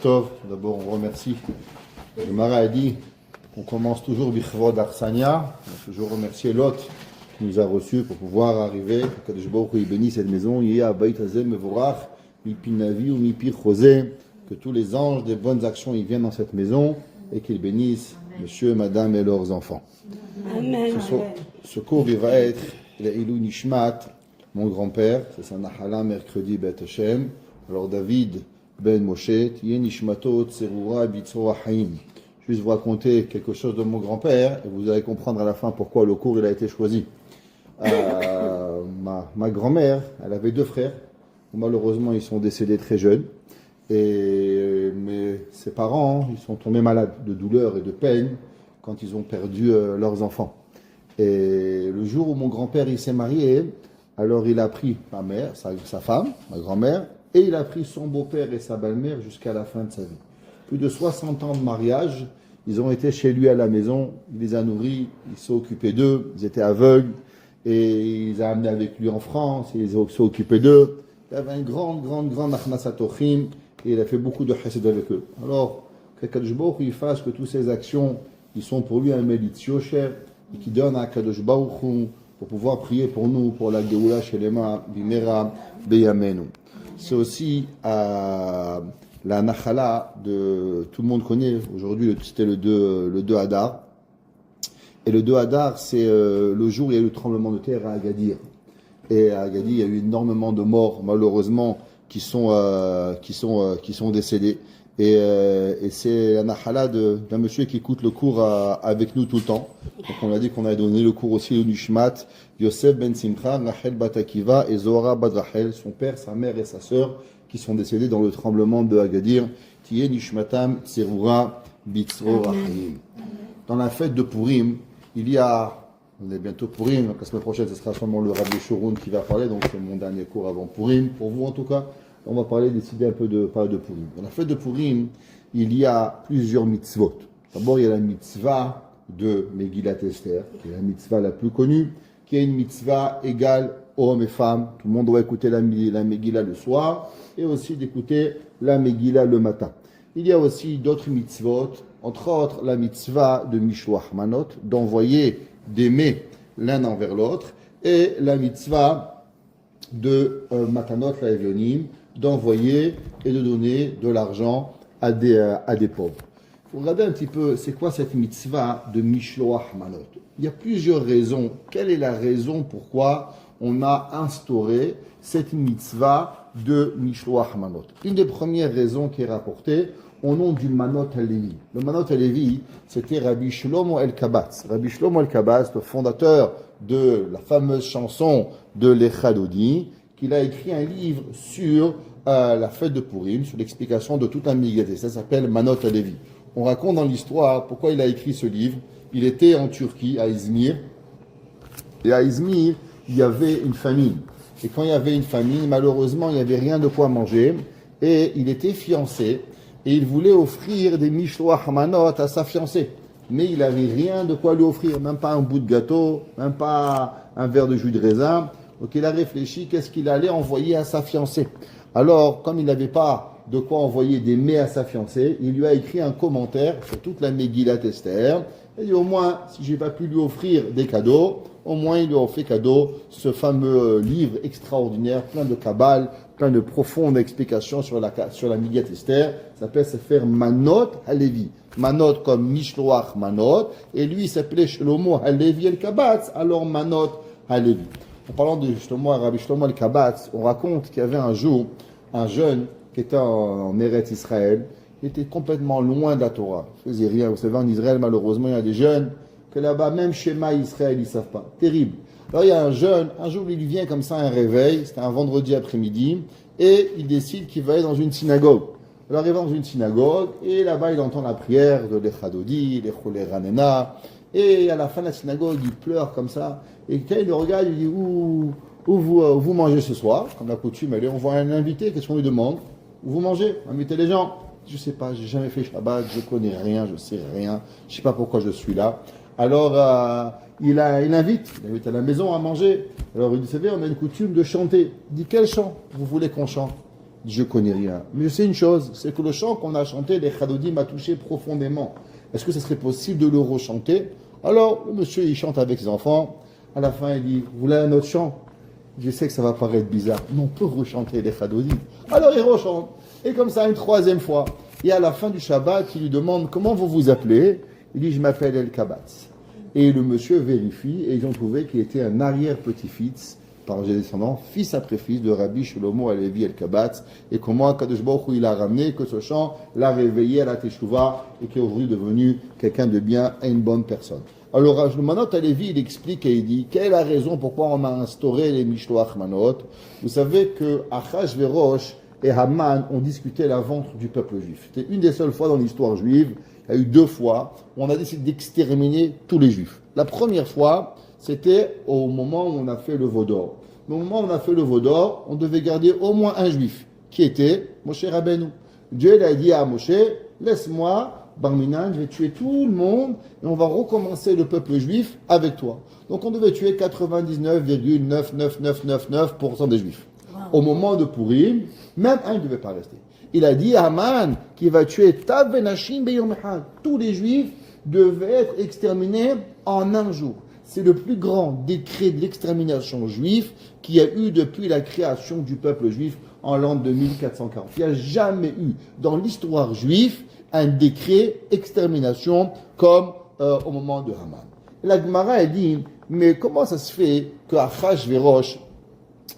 Tov. D'abord, on remercie. Le Mara a dit qu'on commence toujours Bichvod Arsania. On a toujours remercié Lot qui nous a reçus pour pouvoir arriver. Que Kadosh Baruch Hu bénisse cette maison. Yéa Bayt Hazeh Mevorach, Mipi Navi ou Mipi Chosé. Que tous les anges des bonnes actions y viennent dans cette maison et qu'ils bénissent monsieur, madame et leurs enfants. Amen. Ce cours, il va être Ilou Nishmat, mon grand-père. C'est sa Nahala, mercredi, Bet Hashem. Alors David Ben Moshe, Tiye Nishmato Tserura Bitzroa Haim. Je vais vous raconter quelque chose de mon grand-père et vous allez comprendre à la fin pourquoi le cours il a été choisi. Ma grand-mère, elle avait deux frères. Malheureusement, ils sont décédés très jeunes. Mais ses parents, ils sont tombés malades de douleur et de peine quand ils ont perdu leurs enfants. Et le jour où mon grand-père il s'est marié, alors il a pris ma mère, sa femme, ma grand-mère, et il a pris son beau-père et sa belle-mère jusqu'à la fin de sa vie. Plus de 60 ans de mariage, ils ont été chez lui à la maison, il les a nourris, il s'est occupé d'eux, ils étaient aveugles, et il les a amenés avec lui en France, et il s'est occupé d'eux. Il avait une grande achnasatochim, et il a fait beaucoup de chesed avec eux. Alors, que Kadosh Baruch Hu il fasse que toutes ces actions, ils sont pour lui un mérite yosher, et qui donne à Kadosh Baruch Hu pour pouvoir prier pour nous, pour la Geoula Shelema, Bimera, Beyamenu. C'est aussi la Nachala de, tout le monde connaît, aujourd'hui c'était le 2 Hadar. Et le 2 Hadar, c'est le jour où il y a eu le tremblement de terre à Agadir. Et à Agadir, il y a eu énormément de morts, malheureusement, qui sont décédés. Et c'est la Nahala d'un monsieur qui écoute le cours avec nous tout le temps. Donc on a dit qu'on avait donné le cours aussi au Nishmat, Yosef Ben Simcha, Rachel Bat Akiva et Zohara Bat Rachel, son père, sa mère et sa sœur, qui sont décédés dans le tremblement de Agadir. Tiye Nishmatam Tserura Bitzro Rahim. Dans la fête de Purim, il y a, on est bientôt Purim, donc la semaine prochaine ce sera sûrement le Rabbi Shurun qui va parler, donc c'est mon dernier cours avant Purim, pour vous en tout cas. On va décider un peu de parler de Purim. Dans la fête de Purim, il y a plusieurs mitzvot. D'abord, il y a la mitzvah de Megillat Esther, qui est la mitzvah la plus connue, qui est une mitzvah égale hommes et femmes. Tout le monde doit écouter la Megillah le soir et aussi d'écouter la Megillah le matin. Il y a aussi d'autres mitzvot, entre autres la mitzvah de Mishloach Manot, d'envoyer des mets l'un envers l'autre, et la mitzvah de Matanot la Evionim, d'envoyer et de donner de l'argent à des pauvres. Il faut regarder un petit peu, c'est quoi cette mitzvah de Mishloach Manot? Il y a plusieurs raisons. Quelle est la raison pourquoi on a instauré cette mitzvah de Mishloach Manot? Une des premières raisons qui est rapportée au nom du Manot HaLevi. Le Manot HaLevi, c'était Rabbi Shlomo El-Kabatz. Rabbi Shlomo El-Kabatz, le fondateur de la fameuse chanson de l'Echadodi, qu'il a écrit un livre sur la fête de Purim, sur l'explication de tout un Megillat. Ça s'appelle Manot HaLevi. On raconte dans l'histoire pourquoi il a écrit ce livre. Il était en Turquie, à Izmir. Et à Izmir, il y avait une famine. Et quand il y avait une famine, malheureusement, il n'y avait rien de quoi manger. Et il était fiancé. Et il voulait offrir des Mishloach Manot à sa fiancée. Mais il n'avait rien de quoi lui offrir. Même pas un bout de gâteau, même pas un verre de jus de raisin. Donc il a réfléchi qu'est-ce qu'il allait envoyer à sa fiancée. Alors, comme il n'avait pas de quoi envoyer des mets à sa fiancée, il lui a écrit un commentaire sur toute la Megillat Esther. Il dit au moins, si je n'ai pas pu lui offrir des cadeaux, au moins il lui a fait cadeau ce fameux livre extraordinaire, plein de kabbal, plein de profondes explications sur la Megillat Esther. Ça s'appelle Sefer Manot HaLevi. Manot comme Mishloach Manot. Et lui, il s'appelait Shlomo HaLevi El-Kabatz, alors Manot HaLevi. En parlant de Rabbi Shlomo El-Kabatz, on raconte qu'il y avait un jour un jeune qui était en Eretz Israël. Il était complètement loin de la Torah. Il faisait rien. Vous savez, en Israël, malheureusement, il y a des jeunes que là-bas, même Shema Israël, ils ne savent pas. Terrible. Alors, il y a un jeune, un jour, il lui vient comme ça un réveil. C'était un vendredi après-midi. Et il décide qu'il va aller dans une synagogue. Il arrive dans une synagogue. Et là-bas, il entend la prière de l'Echadodi, l'Echolé Ranena. Et à la fin de la synagogue, il pleure comme ça. Et quand il le regarde, il dit où vous mangez ce soir? Comme la coutume, allez, on voit un invité, qu'est-ce qu'on lui demande? Où vous mangez? Invitez les gens. Je sais pas, j'ai jamais fait Shabbat, je connais rien, je sais rien, je sais pas pourquoi je suis là. Alors, il invite à la maison à manger. Alors, il dit, vous savez, on a une coutume de chanter. Il dit, quel chant vous voulez qu'on chante? Je connais rien. Mais je sais une chose, c'est que le chant qu'on a chanté, les Chadodim, m'a touché profondément. Est-ce que ce serait possible de le rechanter? Alors, le monsieur, il chante avec ses enfants. À la fin, il dit, vous voulez un autre chant? Je sais que ça va paraître bizarre, mais on peut rechanter les Chadodim. Alors, il rechante. Et comme ça, une troisième fois. Et à la fin du Shabbat, il lui demande, comment vous vous appelez? Il dit, je m'appelle El Kabatz. Et le monsieur vérifie, et ils ont trouvé qu'il était un arrière-petit-fils, par descendant, fils après fils de Rabbi Shlomo Alevi El Kabatz, et comment Kadosh Baruch Hu il a ramené, que ce chant l'a réveillé à la Teshuvah, et qui est aujourd'hui devenu quelqu'un de bien et une bonne personne. Alors, le Manot Alevi, il explique et il dit, quelle est la raison pourquoi on a instauré les Mishloach Manot? Vous savez que Achashverosh et Haman ont discuté la vente du peuple juif. C'était une des seules fois dans l'histoire juive, il y a eu 2 fois, où on a décidé d'exterminer tous les juifs. La première fois, c'était au moment où on a fait le veau d'or. Au moment où on a fait le veau d'or, on devait garder au moins un juif, qui était Moshe Rabbeinu. Dieu a dit à Moshe, laisse-moi, Barminan, je vais tuer tout le monde, et on va recommencer le peuple juif avec toi. Donc on devait tuer 99,99999% des juifs. Au moment de Purim, même un ne devait pas rester. Il a dit à Haman qu'il va tuer Tav Benashim Beyom Echad. Tous les juifs devaient être exterminés en un jour. C'est le plus grand décret de l'extermination juive qu'il y a eu depuis la création du peuple juif en l'an 2440. Il n'y a jamais eu dans l'histoire juive un décret extermination comme au moment de Haman. La Gemara a dit, mais comment ça se fait que Achashverosh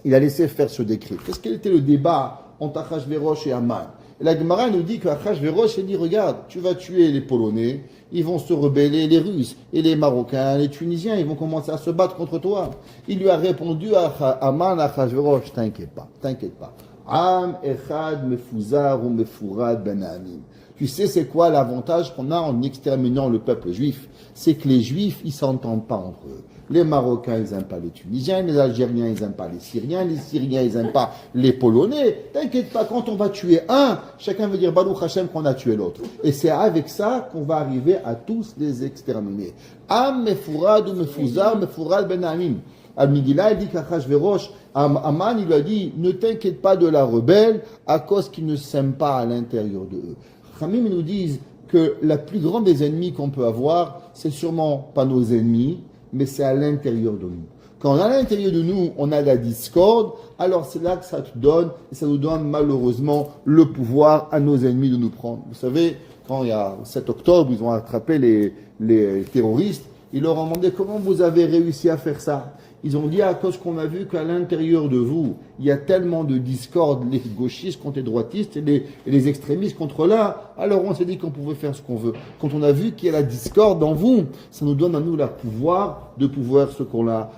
il a laissé faire ce décret? Qu'est-ce quel était le débat entre Achashverosh et Haman? Et la Gemara nous dit qu'Achashverosh, il dit, regarde, tu vas tuer les Polonais, ils vont se rebeller, les Russes, et les Marocains, les Tunisiens, ils vont commencer à se battre contre toi. Il lui a répondu à Haman, Achashverosh, t'inquiète pas. Am echad mefuzar ou mefurad ben amim. Tu sais c'est quoi l'avantage qu'on a en exterminant le peuple juif? C'est que les juifs, ils s'entendent pas entre eux. Les Marocains, ils n'aiment pas les Tunisiens, les Algériens, ils n'aiment pas les Syriens, ils n'aiment pas les Polonais. T'inquiète pas, quand on va tuer un, chacun veut dire Baruch Hashem qu'on a tué l'autre. Et c'est avec ça qu'on va arriver à tous les exterminer. Am mefurad ou mefuzar, mefurad ben amim. Al-Migila, il dit qu'Achashverosh, Haman, il lui a dit, ne t'inquiète pas de la rebelle à cause qu'ils ne s'aiment pas à l'intérieur de eux. Khamim nous disent que la plus grande des ennemis qu'on peut avoir, c'est sûrement pas nos ennemis, mais c'est à l'intérieur de nous. Quand à l'intérieur de nous, on a la discorde, alors c'est là que ça te donne, et ça nous donne malheureusement le pouvoir à nos ennemis de nous prendre. Vous savez, quand il y a 7 octobre, ils ont attrapé les terroristes, ils leur ont demandé comment vous avez réussi à faire ça. Ils ont dit à cause qu'on a vu qu'à l'intérieur de vous, il y a tellement de discorde, les gauchistes contre les droitistes et les extrémistes contre l'un. Alors on s'est dit qu'on pouvait faire ce qu'on veut. Quand on a vu qu'il y a la discorde en vous, ça nous donne à nous le pouvoir de pouvoir ce qu'on a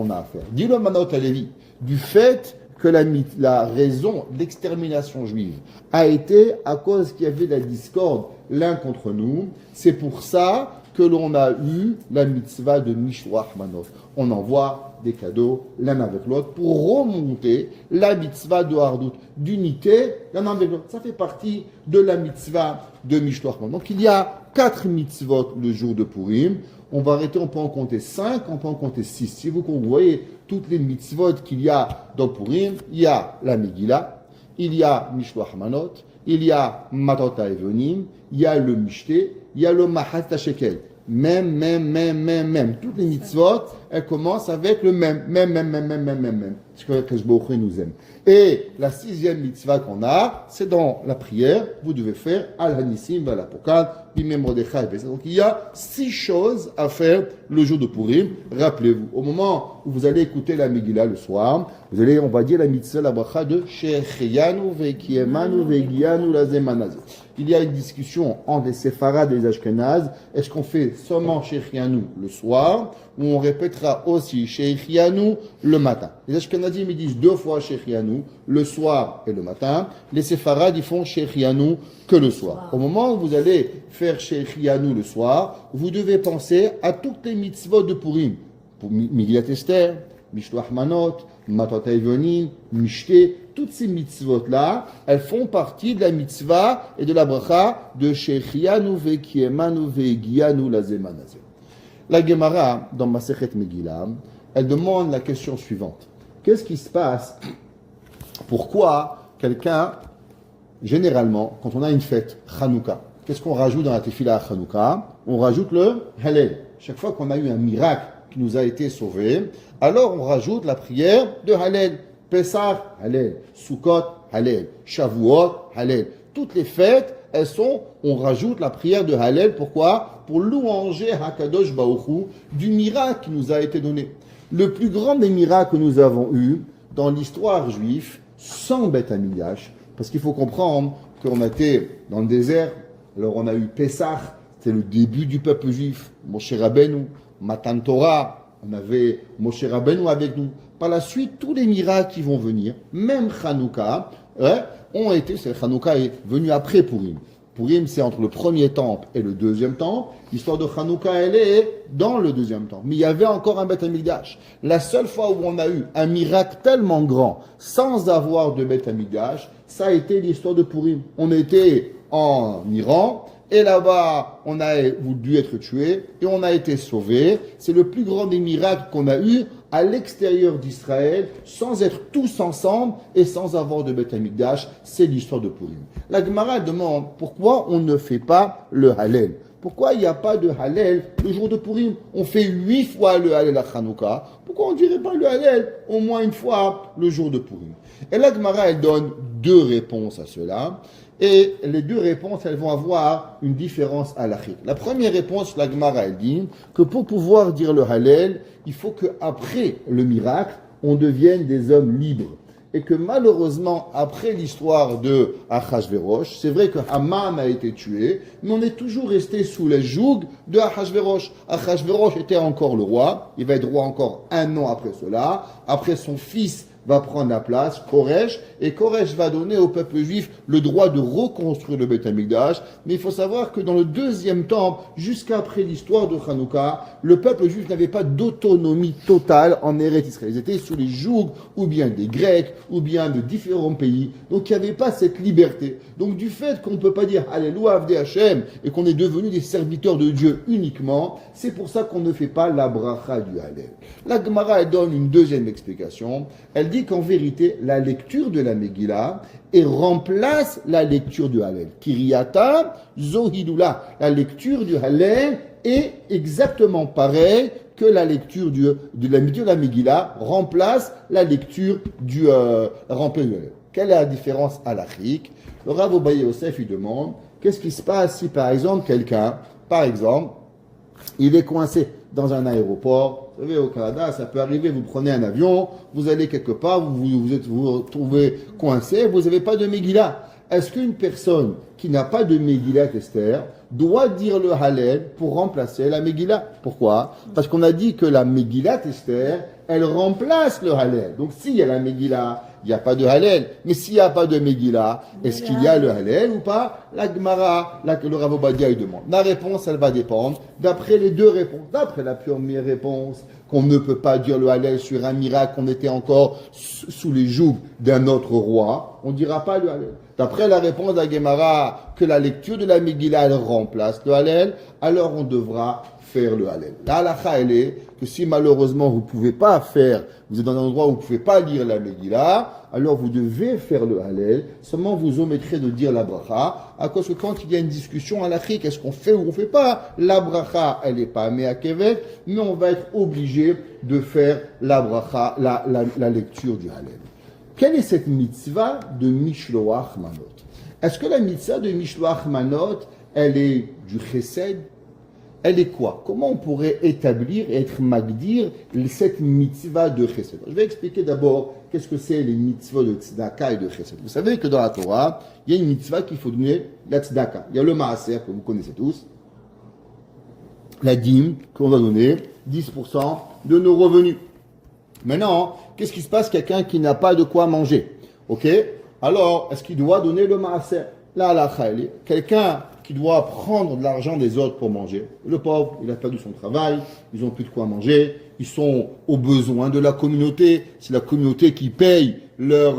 à faire. Dis le Manot Alevi, du fait que la raison d'extermination juive a été à cause qu'il y avait de la discorde l'un contre nous, c'est pour ça que l'on a eu la mitzvah de Mishloach Manot. On envoie des cadeaux l'un avec l'autre pour remonter la mitzvah de Hardout, d'unité l'un avec l'autre. Ça fait partie de la mitzvah de Mishloach Manot. Donc il y a 4 mitzvot le jour de Purim. On va arrêter, on peut en compter 5, on peut en compter 6. Si vous voyez toutes les mitzvot qu'il y a dans Purim, il y a la Megillah, il y a Mishloach Manot, il y a Matot HaEvonim, il y a le Mishté, il y a le Mahat HaShekel. Même. Toutes les mitzvot, elles commencent avec le même. C'est ce que Kadosh Baruch Hu nous aime. Et la 6e mitzvah qu'on a, c'est dans la prière, vous devez faire Al-Hanissim, Val-Apokal, Bimem Mordechai. Donc il y a 6 choses à faire le jour de Purim. Rappelez-vous, au moment où vous allez écouter la Megillah le soir, on va dire la mitzvah, la bracha de Shecheyanu, Vekiemanu, Vegianu, Lazemanazé. Il y a une discussion entre les séfarades et les ashkenazes. Est-ce qu'on fait seulement Shechianu le soir ou on répétera aussi Shechianu le matin? Les ashkenazim ils disent 2 fois Shechianu le soir et le matin. Les séfarades ils font Shechianu que le soir. Au moment où vous allez faire Shechianu le soir, vous devez penser à toutes les mitzvot de Purim. Pour Megillat Esther, Mishloach Manot, Matot HaEvonim, Mishté, toutes ces mitzvot-là, elles font partie de la mitzvah et de la bracha de Shechianu Vekiemanu Vegianu Lazemanazé. La Gemara, dans Masechet Megillah, elle demande la question suivante. Qu'est-ce qui se passe? Pourquoi quelqu'un, généralement, quand on a une fête, Hanouka, qu'est-ce qu'on rajoute dans la tefila à Hanouka? On rajoute le Hallel. Chaque fois qu'on a eu un miracle qui nous a été sauvé, alors on rajoute la prière de Hallel. Pessah, Hallel. Sukkot, Hallel. Shavuot, Hallel. Toutes les fêtes, on rajoute la prière de Hallel. Pourquoi? Pour louanger Hakadosh Baruch Hu du miracle qui nous a été donné. Le plus grand des miracles que nous avons eu dans l'histoire juive, sans Beth Amikdash, parce qu'il faut comprendre qu'on était dans le désert, alors on a eu Pessah, c'est le début du peuple juif, Moshe Rabbeinu, Matan Torah, on avait Moshe Rabbeinu avec nous. Par la suite, tous les miracles qui vont venir, même Hanouka, Hanouka est venu après Purim. Purim, c'est entre le premier temple et le deuxième temple. L'histoire de Hanouka, elle est dans le deuxième temple. Mais il y avait encore un Beth Amikdash. La seule fois où on a eu un miracle tellement grand, sans avoir de Beth Amikdash, ça a été l'histoire de Purim. On était en Iran, et là-bas, on a dû être tué, et on a été sauvé. C'est le plus grand des miracles qu'on a eu à l'extérieur d'Israël, sans être tous ensemble et sans avoir de Beth Amikdash. C'est l'histoire de Purim. La Gemara demande pourquoi on ne fait pas le Hallel. Pourquoi il n'y a pas de Hallel le jour de Purim? On fait 8 fois le Hallel à Hanouka. Pourquoi on ne dirait pas le Hallel au moins une fois le jour de Purim? Et la Gemara, elle donne 2 réponses à cela. Et les 2 réponses, elles vont avoir une différence halachique. La première réponse, la Gemara, elle dit que pour pouvoir dire le Hallel, il faut qu'après le miracle, on devienne des hommes libres. Et que malheureusement, après l'histoire de Achashverosh, c'est vrai que Haman a été tué, mais on est toujours resté sous le joug de Achashverosh. Achashverosh était encore le roi, il va être roi encore 1 an après cela. Après, son fils va prendre la place, Koresh, et Koresh va donner au peuple juif le droit de reconstruire le Beth Amikdash. Mais il faut savoir que dans le deuxième temple, jusqu'après l'histoire de Hanouka, le peuple juif n'avait pas d'autonomie totale en Eretz Israël. Ils étaient sous les jougs, ou bien des Grecs, ou bien de différents pays. Donc il n'y avait pas cette liberté. Donc du fait qu'on ne peut pas dire Alléluia Avdei Hashem et qu'on est devenu des serviteurs de Dieu uniquement, c'est pour ça qu'on ne fait pas la bracha du Hallel. La Gemara, elle donne une deuxième explication. Elle dit qu'en vérité, la lecture de la Megillah remplace la lecture du Hallel. Kiriyata Zohidula. La lecture du Hallel est exactement pareille que la lecture de la Megillah remplace la lecture du Hallel. Quelle est la différence halachique? Le Rav Obaye Yosef, il demande, qu'est-ce qui se passe si par exemple quelqu'un, il est coincé dans un aéroport? Vous savez, au Canada, ça peut arriver, vous prenez un avion, vous allez quelque part, vous vous retrouvez coincé, vous n'avez pas de Megillah. Est-ce qu'une personne qui n'a pas de Megillat Esther doit dire le Hallel pour remplacer la Megillah? Pourquoi? Parce qu'on a dit que la Megillat Esther, elle remplace le Hallel. Donc s'il y a la Megillah, il n'y a pas de Hallel. Mais s'il n'y a pas de Megillah, est-ce qu'il y a le Hallel ou pas? La Gemara, le Rav Obadia, il demande. La réponse, elle va dépendre d'après les 2 réponses. D'après la première réponse, qu'on ne peut pas dire le Hallel sur un miracle, qu'on était encore sous les jougs d'un autre roi, on ne dira pas le Hallel. D'après la réponse de la Gemara, que la lecture de la Megillah, elle remplace le Hallel, alors on devra faire le Hallel. La halakha, elle est que si malheureusement vous ne pouvez pas faire, vous êtes dans un endroit où vous ne pouvez pas lire la Megillah, alors vous devez faire le Hallel, seulement vous omettrez de dire la bracha, à cause que quand il y a une discussion halakhique, est-ce qu'on fait ou on ne fait pas, la bracha, elle n'est pas à Kevet, mais on va être obligé de faire la bracha, la lecture du Hallel. Quelle est cette mitzvah de Mishloach Manot? Est-ce que la mitzvah de Mishloach Manot, elle est du chesed? Elle est quoi? Comment on pourrait établir et être magdir cette mitzvah de chesed? Je vais expliquer d'abord qu'est-ce que c'est les mitzvahs de tzedaka et de chesed. Vous savez que dans la Torah, il y a une mitzvah qu'il faut donner, la tzedaka. Il y a le maaser que vous connaissez tous, la dîme qu'on va donner, 10% de nos revenus. Maintenant, qu'est-ce qui se passe quelqu'un qui n'a pas de quoi manger? Ok? Alors, est-ce qu'il doit donner le maaser? Là, la khayli, quelqu'un qui doit prendre de l'argent des autres pour manger. Le pauvre, il a perdu son travail, ils n'ont plus de quoi manger, ils sont aux besoins de la communauté, c'est la communauté qui paye leur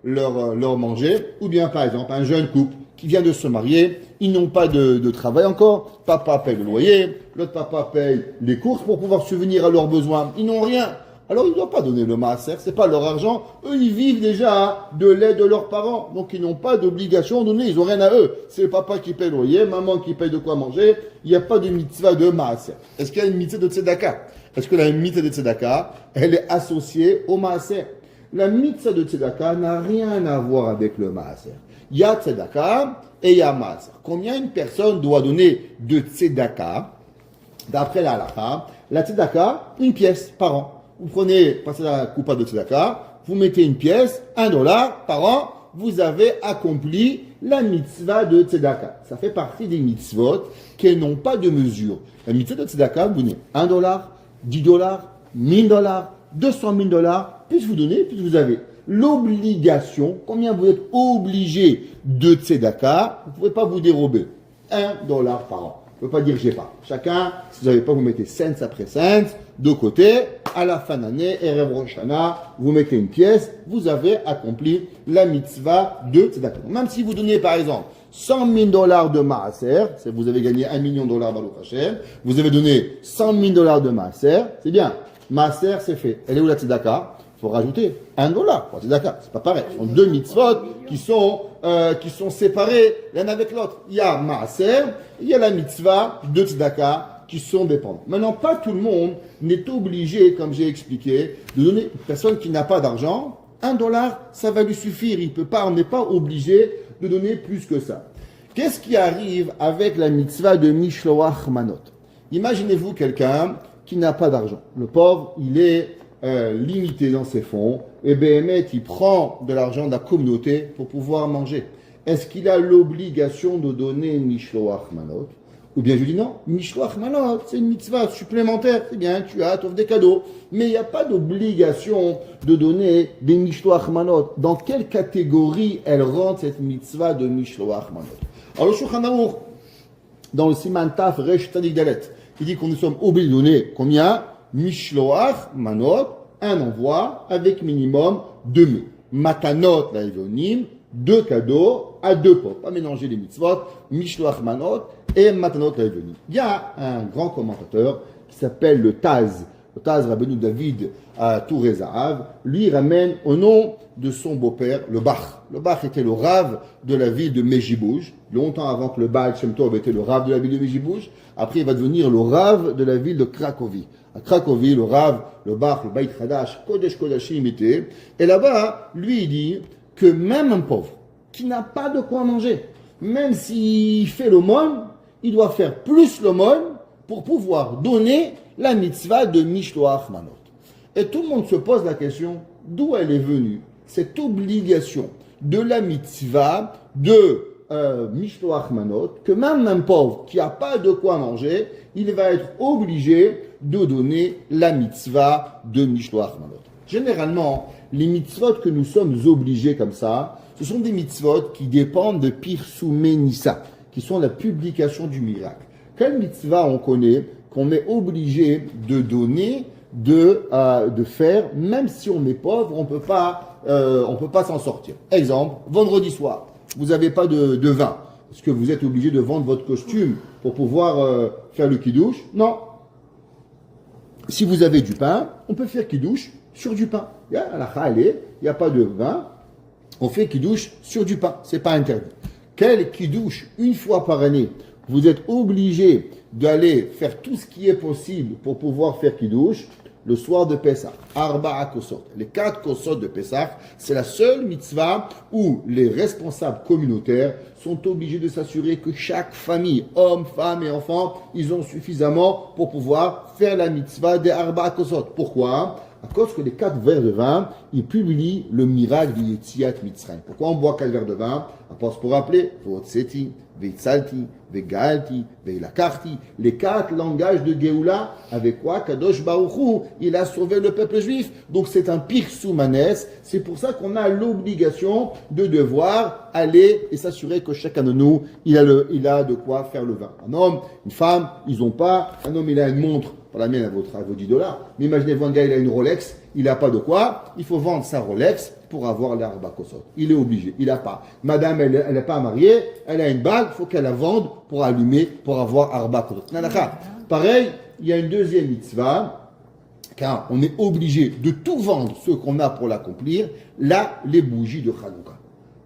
manger. Ou bien, par exemple, un jeune couple qui vient de se marier, ils n'ont pas de travail encore, papa paye le loyer, l'autre papa paye les courses pour pouvoir subvenir à leurs besoins, ils n'ont rien. alors ils ne doivent pas donner le maaser, c'est pas leur argent. Eux, ils vivent déjà de l'aide de leurs parents, donc ils n'ont pas d'obligation de donner, ils n'ont rien à eux. C'est le papa qui paye le loyer, maman qui paye de quoi manger, il n'y a pas de mitzvah de maaser. Est-ce qu'il y a une mitzvah de tzedaka? Est-ce que la mitzvah de tzedaka, elle est associée au maaser? La mitzvah de tzedaka n'a rien à voir avec le maaser. Il y a tzedaka et il y a maaser. Combien une personne doit donner de tzedaka? D'après la halakha, la tzedaka, une pièce par an. Vous prenez, passez la coupa de tzedaka, vous mettez une pièce, $1 par an, vous avez accompli la mitzvah de tzedaka. Ça fait partie des mitzvot qui n'ont pas de mesure. La mitzvah de tzedaka, vous donnez $1, $10, $1000, $200,000, plus vous donnez, plus vous avez l'obligation, combien vous êtes obligé de tzedaka, vous ne pouvez pas vous dérober. $1 par an. Vous ne pouvez pas dire j'ai pas. Chacun, si vous n'avez pas, vous mettez cents après cents, de côté, à la fin d'année, Erev Rosh Hashanah, vous mettez une pièce, vous avez accompli la mitzvah de tzedaka. Même si vous donnez par exemple $100,000 de maaser, vous avez gagné $1 million Baruch Hashem, vous avez donné $100,000 de maaser, c'est bien. Maaser, c'est fait. Elle est où la tzedaka? Il faut rajouter $1 pour tzedaka. C'est pas pareil. Ce sont deux mitzvot qui sont séparés l'un avec l'autre. Il y a maaser, il y a la mitzvah de tzedaka qui sont dépendants. Maintenant, pas tout le monde n'est obligé, comme j'ai expliqué, de donner une personne qui n'a pas d'argent. $1, ça va lui suffire. On n'est pas obligé de donner plus que ça. Qu'est-ce qui arrive avec la mitzvah de Mishloach Manot? Imaginez-vous quelqu'un qui n'a pas d'argent. Le pauvre, il est limité dans ses fonds, et Béhémet, il prend de l'argent de la communauté pour pouvoir manger. Est-ce qu'il a l'obligation de donner Mishloach Manot? Ou bien je dis non, Mishloach Manot, c'est une mitzvah supplémentaire, c'est bien, tu offres des cadeaux, mais il n'y a pas d'obligation de donner des Mishloach Manot. Dans quelle catégorie elle rentre cette mitzvah de Mishloach Manot? Alors le Shulchan Aruch, dans le Siman Taf Resh Tzadik Dalet, il dit qu'on nous sommes obligés de donner combien? Mishloach Manot, un envoi avec minimum 2 mets. Matanot la Evonim, 2 cadeaux à 2 pots. Pas mélanger les mitzvot, Mishloach Manot et Matanot la Evonim. Il y a un grand commentateur qui s'appelle le Taz. Le Taz Rabbeinu David à Touré Zahav. Lui ramène au nom de son beau-père, le Bach. Le Bach était le Rav de la ville de Mejibouj, longtemps avant que le Baal Shem Tov était le Rav de la ville de Mejibouj. Après, il va devenir le Rav de la ville de Cracovie. À Cracovie, le Rav, le Bach, le Beit Hadash, Kodesh Kodashim était. Et là-bas, lui, il dit que même un pauvre qui n'a pas de quoi manger, même s'il fait l'aumône, il doit faire plus l'aumône pour pouvoir donner la mitzvah de Mishloach Manot. Et tout le monde se pose la question, d'où elle est venue cette obligation de la mitzvah de Mishloach Manot, que même un pauvre qui n'a pas de quoi manger, il va être obligé de donner la mitzvah de Mishloach Manot. Généralement, les mitzvot que nous sommes obligés comme ça, ce sont des mitzvot qui dépendent de Pirsumé Nissa, qui sont la publication du miracle. Quelle mitzvah on connaît qu'on est obligé de donner, de faire, même si on est pauvre, on peut pas s'en sortir. Exemple, vendredi soir, vous n'avez pas de vin. Est-ce que vous êtes obligé de vendre votre costume pour pouvoir faire le kiddush? Non. Si vous avez du pain, on peut faire kiddush sur du pain. Il n'y a pas de vin, on fait kiddush sur du pain. C'est pas interdit. Quel kiddush, une fois par année, vous êtes obligé d'aller faire tout ce qui est possible pour pouvoir faire kiddush le soir de Pessah. Arba'a kosot. Les 4 kosot de Pessah, c'est la seule mitzvah où les responsables communautaires sont obligés de s'assurer que chaque famille, hommes, femmes et enfants, ils ont suffisamment pour pouvoir faire la mitzvah des Arba'a kosot. Pourquoi? À cause que les 4 verres de vin, ils publient le miracle du Yetziat Mitzrayim. Pourquoi on boit 4 verres de vin? À cause pour rappeler, Votseti, Veitzalti, Vegalti, Veilakarti, les 4 langages de Géoula, avec quoi Kadosh Baruch Hu, il a sauvé le peuple juif. Donc c'est un Pirsoumanes, c'est pour ça qu'on a l'obligation de devoir aller et s'assurer que chacun de nous, il a de quoi faire le vin. Un homme, une femme, ils n'ont pas, un homme il a une montre, pas la mienne à vos $10. Mais imaginez-vous un gars, il a une Rolex, il n'a pas de quoi, il faut vendre sa Rolex pour avoir l'Arba Kosot. Il est obligé, il n'a pas. Madame, elle n'est pas mariée, elle a une bague, il faut qu'elle la vende pour allumer, pour avoir Arba Kosot. Pareil, il y a une deuxième mitzvah car on est obligé de tout vendre ce qu'on a pour l'accomplir, là, les bougies de Hanouka.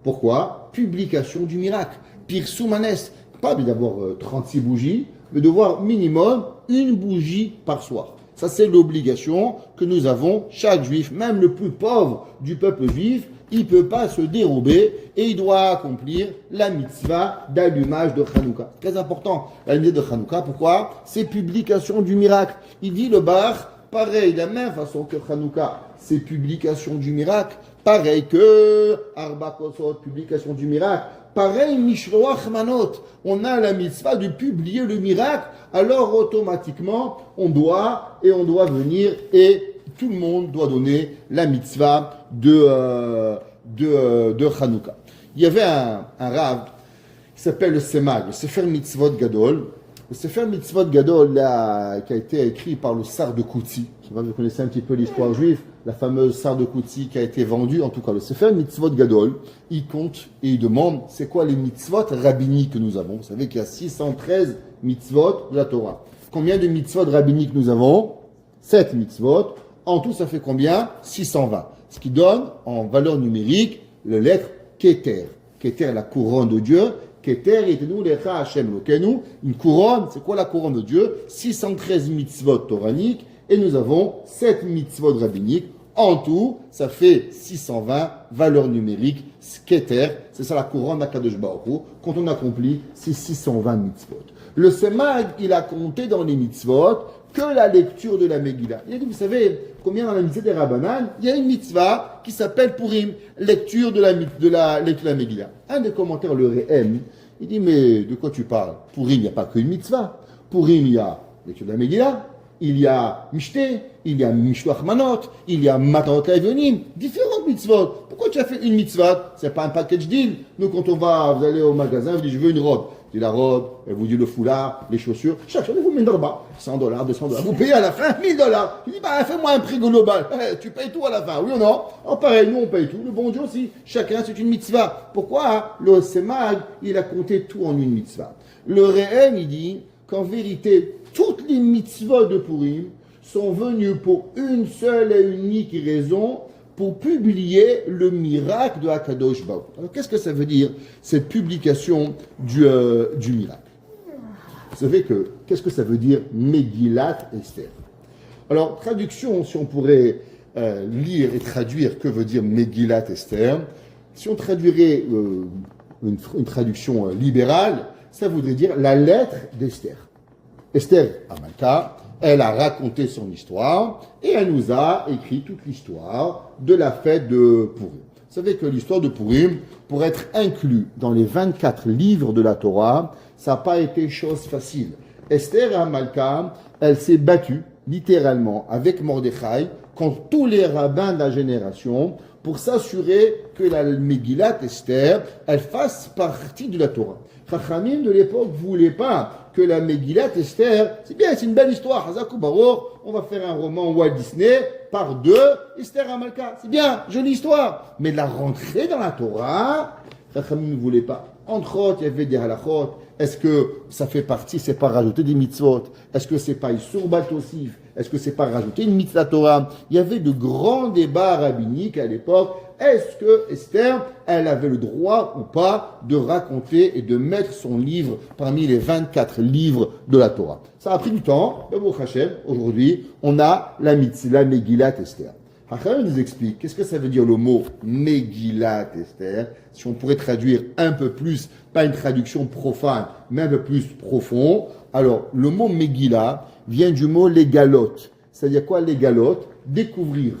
Pourquoi? Publication du miracle. Pire Soumanes, pas d'abord 36 bougies, mais de voir minimum une bougie par soir. Ça, c'est l'obligation que nous avons, chaque juif, même le plus pauvre du peuple juif, il ne peut pas se dérober et il doit accomplir la mitzvah d'allumage de Hanouka. Très important, la mitzvah de Hanouka. Pourquoi? C'est publication du miracle. Il dit le bar, pareil, de la même façon que Hanouka, c'est publication du miracle. Pareil que Arba Kosot, publication du miracle. Pareil, Mishloach Manot, on a la mitzvah de publier le miracle, alors automatiquement, on doit venir et tout le monde doit donner la mitzvah de Hanouka. Il y avait un rave qui s'appelle le Semag, le Sefer Mitzvot Gadol. Le Sefer Mitzvot Gadol qui a été écrit par le Sar de Koutsi. Je sais pas si vous connaissez un petit peu l'histoire juive, la fameuse Sar de Koutsi qui a été vendue. En tout cas, le Sefer Mitzvot Gadol, il compte et il demande c'est quoi les mitzvot rabbiniques que nous avons. Vous savez qu'il y a 613 mitzvot de la Torah. Combien de mitzvot rabbiniques nous avons? 7 mitzvot. En tout, ça fait combien? 620. Ce qui donne, en valeur numérique, le lettre Keter. Keter, la couronne de Dieu. Keter, etenu lecha Hashem lokenu. Une couronne, c'est quoi la couronne de Dieu? 613 mitzvot toraniques. Et nous avons 7 mitzvot rabbiniques. En tout, ça fait 620 valeurs numériques. Keter, c'est ça la couronne d'Akadosh Baruch Hu. Quand on accomplit ces 620 mitzvot. Le Semag, il a compté dans les mitzvot que la lecture de la Megillah. Il a dit, vous savez, combien dans la mitzvah des Rabbanan, il y a une mitzvah qui s'appelle Purim, lecture de la Megillah. Un des commentaires, le Rehem, il dit, mais de quoi tu parles? Purim, il n'y a pas qu'une mitzvah. Purim, il y a lecture de la Megillah, il y a Mishté, il y a Mishloach Manot, il y a Matanot Levonim, différentes mitzvot. Pourquoi tu as fait une mitzvah? C'est pas un package deal. Nous, quand vous allez au magasin, vous dites, je veux une robe. Dit la robe, elle vous dit le foulard, les chaussures. Chaque chose, vous met $100, $100, $200. Vous payez à la fin $1000. Il dit, fais-moi un prix global. Tu payes tout à la fin, oui ou non? En pareil, nous, on paye tout. Le bon Dieu aussi. Chacun, c'est une mitzvah. Pourquoi? Le Semag, il a compté tout en une mitzvah. Le Rehem, il dit qu'en vérité, toutes les mitzvahs de Purim sont venues pour une seule et unique raison, pour publier le miracle de Akadosh Baruch Hu. Alors, qu'est-ce que ça veut dire, cette publication du miracle? Vous savez qu'est-ce que ça veut dire Megillat Esther? Alors, traduction, si on pourrait lire et traduire, que veut dire Megillat Esther? Si on traduirait une traduction libérale, ça voudrait dire la lettre d'Esther. Esther Amalka, elle a raconté son histoire et elle nous a écrit toute l'histoire de la fête de Purim. Vous savez que l'histoire de Purim, pour être inclus dans les 24 livres de la Torah, ça n'a pas été chose facile. Esther Amalka, elle s'est battue littéralement avec Mordechai contre tous les rabbins de la génération pour s'assurer que la Megillat Esther, elle fasse partie de la Torah. Chachamim de l'époque ne voulaient pas que la Megillat Esther, c'est bien, c'est une belle histoire, Hazakou Baruch, on va faire un roman Walt Disney par deux, Esther Amalka, c'est bien, jolie histoire, mais la rentrer dans la Torah, Chachamim ne voulaient pas. Entre autres, il y avait des halachot. Est-ce que ça fait partie, c'est pas rajouter des mitzvot? Est-ce que c'est pas Isur Batosif? Est-ce que c'est pas rajouter une mitzvah Torah? Il y avait de grands débats rabbiniques à l'époque. Est-ce que Esther, elle avait le droit ou pas de raconter et de mettre son livre parmi les 24 livres de la Torah? Ça a pris du temps. Mais bon, Hachem, aujourd'hui, on a la mitzvah Megillat Esther. Hachem nous explique qu'est-ce que ça veut dire le mot Megillat Esther. Si on pourrait traduire un peu plus, pas une traduction profane, mais un peu plus profond. Alors, le mot Megillah vient du mot légalot. C'est-à-dire quoi légalot? Découvrir.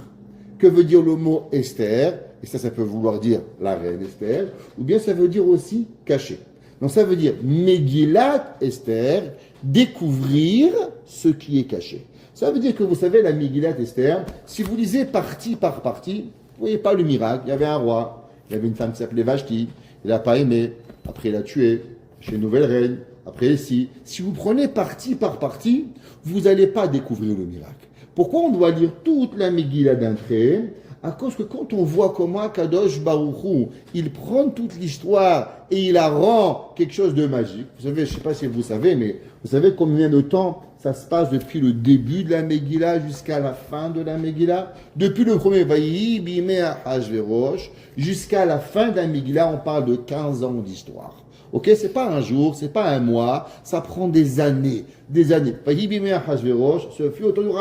Que veut dire le mot Esther? Et ça peut vouloir dire la reine Esther. Ou bien ça veut dire aussi cacher. Donc ça veut dire Megillat Esther, découvrir ce qui est caché. Ça veut dire que vous savez, la Megillat Esther, si vous lisez partie par partie, vous ne voyez pas le miracle. Il y avait un roi, il y avait une femme qui s'appelait Vashti, il n'a pas aimé, après il a tué, chez une nouvelle reine, après ici. Si vous prenez partie par partie, vous n'allez pas découvrir le miracle. Pourquoi on doit lire toute la Megillah d'un trait? À cause que quand on voit comment Kadosh Baruch Hu, il prend toute l'histoire et il la rend quelque chose de magique. Vous savez, je ne sais pas si vous savez, mais vous savez combien de temps ça se passe depuis le début de la Megillah jusqu'à la fin de la Megillah? Depuis le premier Vayi, Bimei Achashverosh, jusqu'à la fin de la Megillah, on parle de 15 ans d'histoire. Ok, c'est pas un jour, c'est pas un mois, ça prend des années, des années. Vayi Bimei Achashverosh, ce fut autour du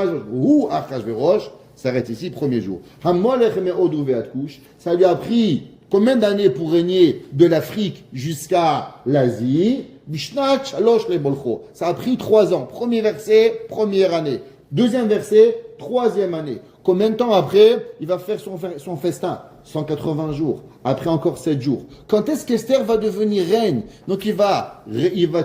Achashverosh, s'arrête ici, premier jour. Hamolech Me'od Uve'atkush, ça lui a pris combien d'années pour régner de l'Afrique jusqu'à l'Asie? Bishnat Shalosh le Bolcho. Ça a pris 3 ans. Premier verset, première année. Deuxième verset, troisième année. Combien de temps après, il va faire son festin? 180 jours. Après encore 7 jours. Quand est-ce qu'Esther va devenir reine? Donc il va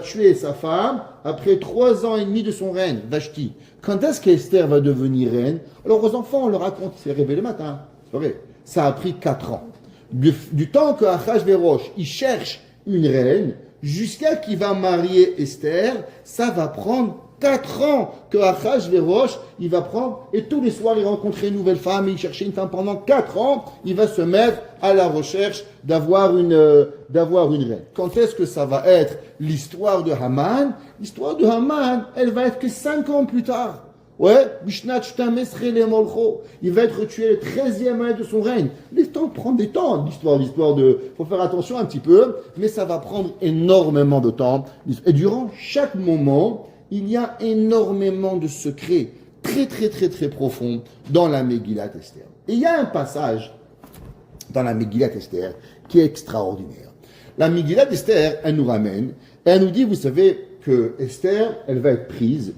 tuer sa femme après 3 ans et demi de son règne, Vashti. Quand est-ce qu'Esther va devenir reine? Alors aux enfants, on leur raconte, c'est réveillé le matin. C'est vrai. Ça a pris 4 ans. Du temps que Achashverosh, il cherche une reine, jusqu'à qu'il va marier Esther, ça va prendre 4 ans que Achashverosh, il va prendre, et tous les soirs, il rencontrait une nouvelle femme, il cherchait une femme pendant 4 ans, il va se mettre à la recherche d'avoir une reine. Quand est-ce que ça va être l'histoire de Haman? L'histoire de Haman, elle va être que 5 ans plus tard. Ouais, il va être tué le 13e année de son règne. Les temps prennent des temps, l'histoire faut faire attention un petit peu, mais ça va prendre énormément de temps. Et durant chaque moment, il y a énormément de secrets très très très très profonds dans la Megillat Esther. Et il y a un passage dans la Megillat Esther qui est extraordinaire. La Megillat Esther, elle nous ramène, et elle nous dit, vous savez, que Esther, elle va être prise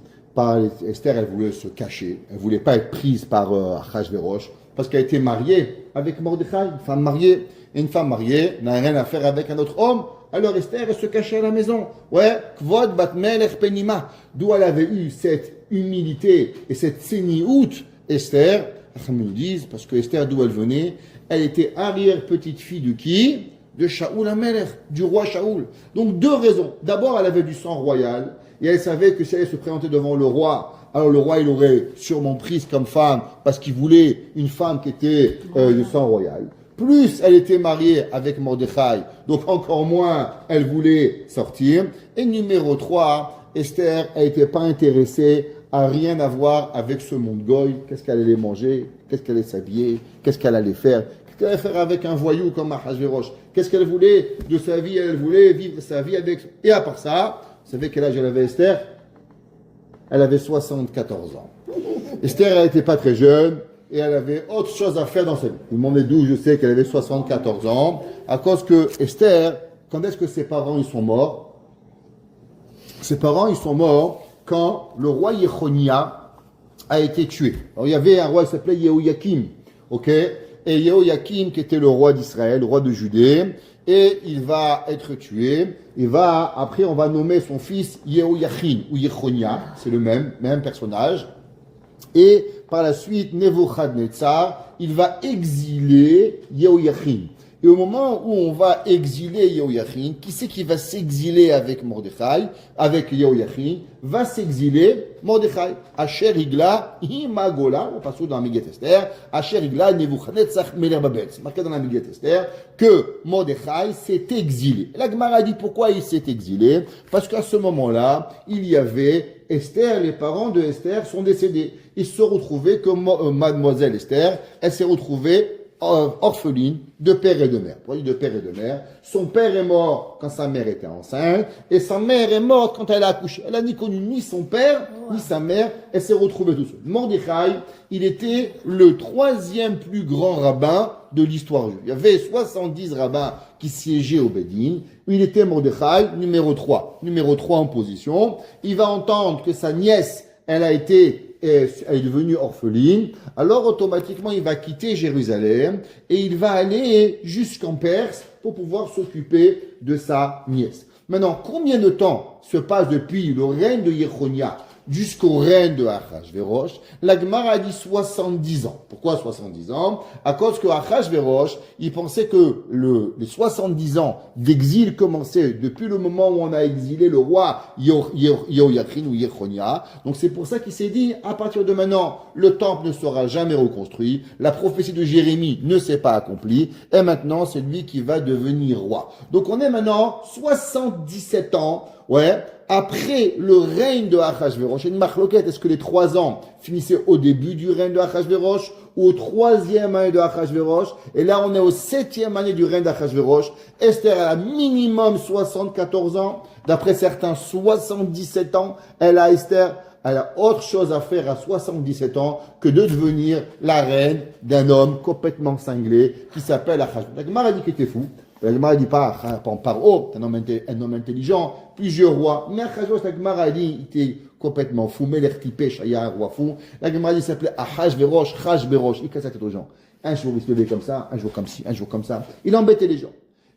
Esther, elle voulait se cacher. Elle ne voulait pas être prise par Achashverosh parce qu'elle était mariée avec Mordechai, une femme mariée. Et une femme mariée n'a rien à faire avec un autre homme. Alors Esther, elle se cachait à la maison. Ouais, Kvod bat melech penima. D'où elle avait eu cette humilité et cette séniout. Esther, ils nous disent, parce que Esther, d'où elle venait, elle était arrière-petite-fille de qui? De Shaoul Amelech, du roi Shaoul. Donc 2 raisons. D'abord, elle avait du sang royal. Et elle savait que si elle se présentait devant le roi, alors le roi, il aurait sûrement prise comme femme, parce qu'il voulait une femme qui était de sang royal. Plus, elle était mariée avec Mordechai, donc encore moins, elle voulait sortir. Et numéro 3, Esther, elle n'était pas intéressée à rien avoir avec ce monde goy. Qu'est-ce qu'elle allait manger? Qu'est-ce qu'elle allait s'habiller? Qu'est-ce qu'elle allait faire? Qu'est-ce qu'elle allait faire avec un voyou comme Achashverosh? Qu'est-ce qu'elle voulait de sa vie? Elle voulait vivre sa vie avec... Et à part ça, vous savez quel âge elle avait Esther? Elle avait 74 ans. Esther, elle n'était pas très jeune et elle avait autre chose à faire dans sa vie. Vous me demandez d'où je sais qu'elle avait 74 ans. À cause que Esther, quand est-ce que ses parents ils sont morts? Ses parents ils sont morts quand le roi Yechonia a été tué. Alors il y avait un roi qui s'appelait Yehoyakim. Ok? Et Yehoyakim qui était le roi d'Israël, le roi de Judée. Et il va être tué. Après, on va nommer son fils Yehoyachin ou Yechonia, c'est le même personnage. Et par la suite, Nebuchadnezzar, il va exiler Yehoyachin. Et au moment où on va exiler Yehoyachin, qui c'est qui va s'exiler avec Mordechai, avec Yehoyachin, va s'exiler Mordechai. Asher Igla, Imagola, on passe dans la Megillat Esther, Asher Igla, Nebuchadnezzar, Melech Babel. C'est marqué dans la Megillat Esther que Mordechai s'est exilé. La Gemara dit pourquoi il s'est exilé? Parce qu'à ce moment-là, il y avait Esther, les parents de Esther sont décédés. Ils se sont retrouvés que mademoiselle Esther, elle s'est retrouvée orpheline de père et de mère. Pour dire de père et de mère, son père est mort quand sa mère était enceinte et sa mère est morte quand elle a accouché. Elle n'a ni connu ni son père ni sa mère. Elle s'est retrouvée tout seul. Mordechai, il était le 3e plus grand rabbin de l'histoire juive. Il y avait 70 rabbins qui siégeaient au Bédine. Il était Mordechai numéro 3. Numéro 3 en position. Il va entendre que sa nièce, elle est devenue orpheline, alors automatiquement il va quitter Jérusalem et il va aller jusqu'en Perse pour pouvoir s'occuper de sa nièce. Maintenant, combien de temps se passe depuis le règne de Yechonia jusqu'au règne de Achashverosh. La Gemara a dit 70 ans. Pourquoi 70 ans? À cause que Achashverosh, il pensait que les 70 ans d'exil commençaient depuis le moment où on a exilé le roi Yehoiachin ou Yechonia. Donc c'est pour ça qu'il s'est dit, à partir de maintenant, le temple ne sera jamais reconstruit, la prophétie de Jérémie ne s'est pas accomplie, et maintenant c'est lui qui va devenir roi. Donc on est maintenant 77 ans, après le règne de Achashverosh. Il y a une marloquette, est-ce que les 3 ans finissaient au début du règne de Achashverosh ou au 3e année de Achashverosh? Et là, on est au 7e année du règne d'Achashverosh. Esther, elle a minimum 74 ans. D'après certains, 77 ans. Elle a autre chose à faire à 77 ans que de devenir la reine d'un homme complètement cinglé qui s'appelle Achashverosh. La Gemara dit qu'il était fou. La Gemara dit pas par un homme intelligent, plusieurs rois. Mais Achashverosh, la Gemara dit, il était complètement fou. Melech Tipesh, il y a un roi fou. La Gemara dit, il s'appelait Achashverosh, il casse la tête aux gens. Un jour, il se levait comme ça, un jour comme ci, un jour comme ça. Il embêtait les gens.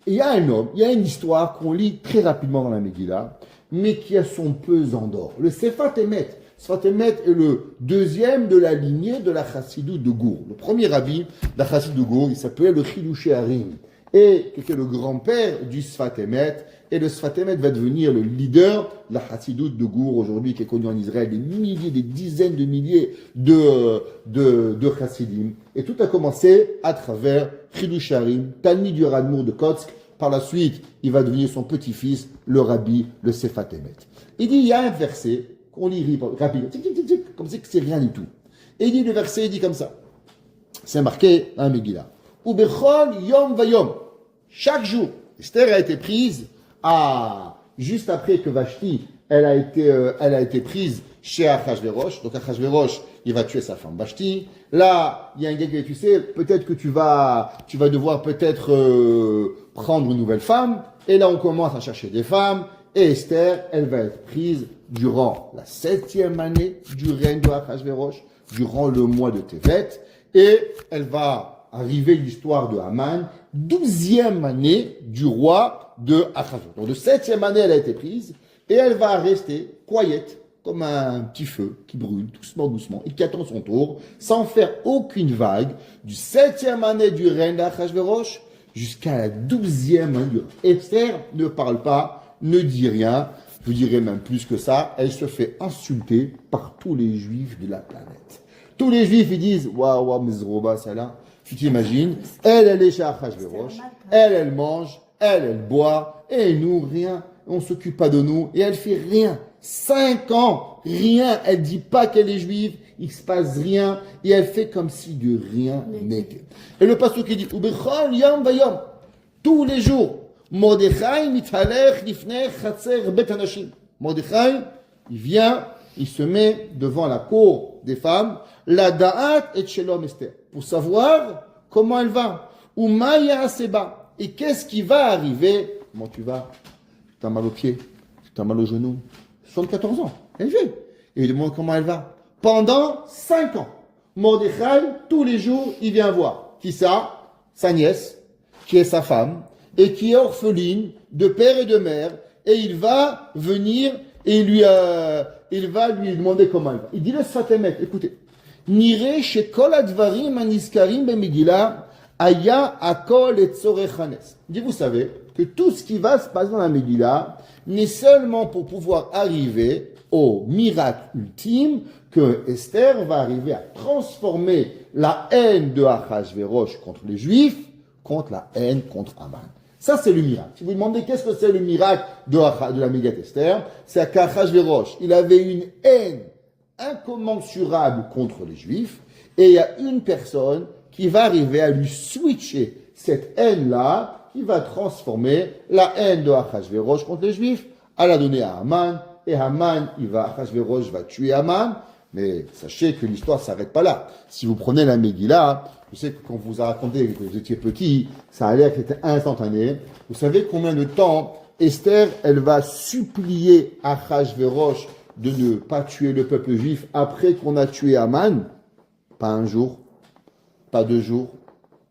Et il y a un homme, il y a une histoire qu'on lit très rapidement dans la Megillah, mais qui a son pesant d'or. Le Sefat Emet. Sefat Emet est le deuxième de la lignée de la Chassidut de Gour. Le premier rabbi de la Chassidut de Gour, il s'appelait le Chidushé Harim. Et qui était le grand-père du Sfat Emet. Et le Sfat Emet va devenir le leader de la Chassidut de Gour aujourd'hui, qui est connu en Israël, des milliers, des dizaines de milliers de Chassidim. Et tout a commencé à travers Chidushé Harim, Talmid du Radmour de Kotsk. Par la suite, il va devenir son petit-fils, le rabbi, le Sefat Emet. Il dit, il y a un verset qu'on lit rapidement, comme si c'est rien du tout. Et il dit, le verset, il dit comme ça. C'est marqué dans la Megillah. Ubechol yom vayom. Chaque jour, Esther a été prise juste après que Vashti, elle a été prise chez Achashverosh. Donc Achashverosh, il va tuer sa femme Vashti. Là, il y a un gars qui dit, tu sais, peut-être que tu vas devoir peut-être prendre une nouvelle femme. Et là, on commence à chercher des femmes. Et Esther, elle va être prise durant la 7e année du règne de Achashverosh, durant le mois de Tevet. Et elle va arriver l'histoire de Haman, 12e année du roi de Achashverosh. Donc, de 7e année, elle a été prise. Et elle va rester quiet, comme un petit feu qui brûle doucement, doucement, et qui attend son tour, sans faire aucune vague, du 7e année du règne d'Achashverosh jusqu'à la 12e année. Esther ne parle pas, ne dit rien, je vous dirais même plus que ça, elle se fait insulter par tous les juifs de la planète. Tous les juifs, ils disent, waouh, Mizroba, ça là, tu t'imagines, elle est chez Achashverosh, elle mange, elle boit, et nous, rien, on s'occupe pas de nous, et elle fait rien. 5 ans, rien, elle dit pas qu'elle est juive, il se passe rien, et elle fait comme si de rien n'était. Et le pasteur qui dit, Ubechol yom vayom, tous les jours, Mordechai mithalech lifnei chatzer bet hanashim. Mordechai, il vient, il se met devant la cour des femmes, la da'at et shelom Esther, pour savoir comment elle va. Ou maya seba, et qu'est-ce qui va arriver? Comment tu vas? Tu as mal aux pieds, tu as mal aux genoux. 74 ans, elle vient. Et il demande comment elle va. Pendant 5 ans, Mordechai, tous les jours, il vient voir. Qui ça? Sa nièce, qui est sa femme, et qui est orpheline de père et de mère. Et il va venir et il va lui demander comment elle va. Il dit le Sfat Emet, écoutez. Nire shekol advarim aniskarim b'Megillah aya akol et tzorechanes. Il dit, vous savez que tout ce qui va se passer dans la Megillah n'est seulement pour pouvoir arriver au miracle ultime que Esther va arriver à transformer la haine de Achashverosh contre les Juifs contre la haine contre Haman. Ça, c'est le miracle. Si vous demandez qu'est-ce que c'est le miracle de la Megillat Esther, c'est qu'Achashverosh, il avait une haine incommensurable contre les Juifs, et il y a une personne qui va arriver à lui switcher cette haine-là, qui va transformer la haine de Achashverosh contre les Juifs, à la donner à Haman, et Haman, Achashverosh va tuer Haman, mais sachez que l'histoire ne s'arrête pas là. Si vous prenez la Megillah, je sais que quand vous a raconté que vous étiez petit, ça a l'air que c'était instantané. Vous savez combien de temps Esther, elle va supplier Achashverosh de ne pas tuer le peuple juif après qu'on a tué Haman? Pas un jour, pas 2 jours,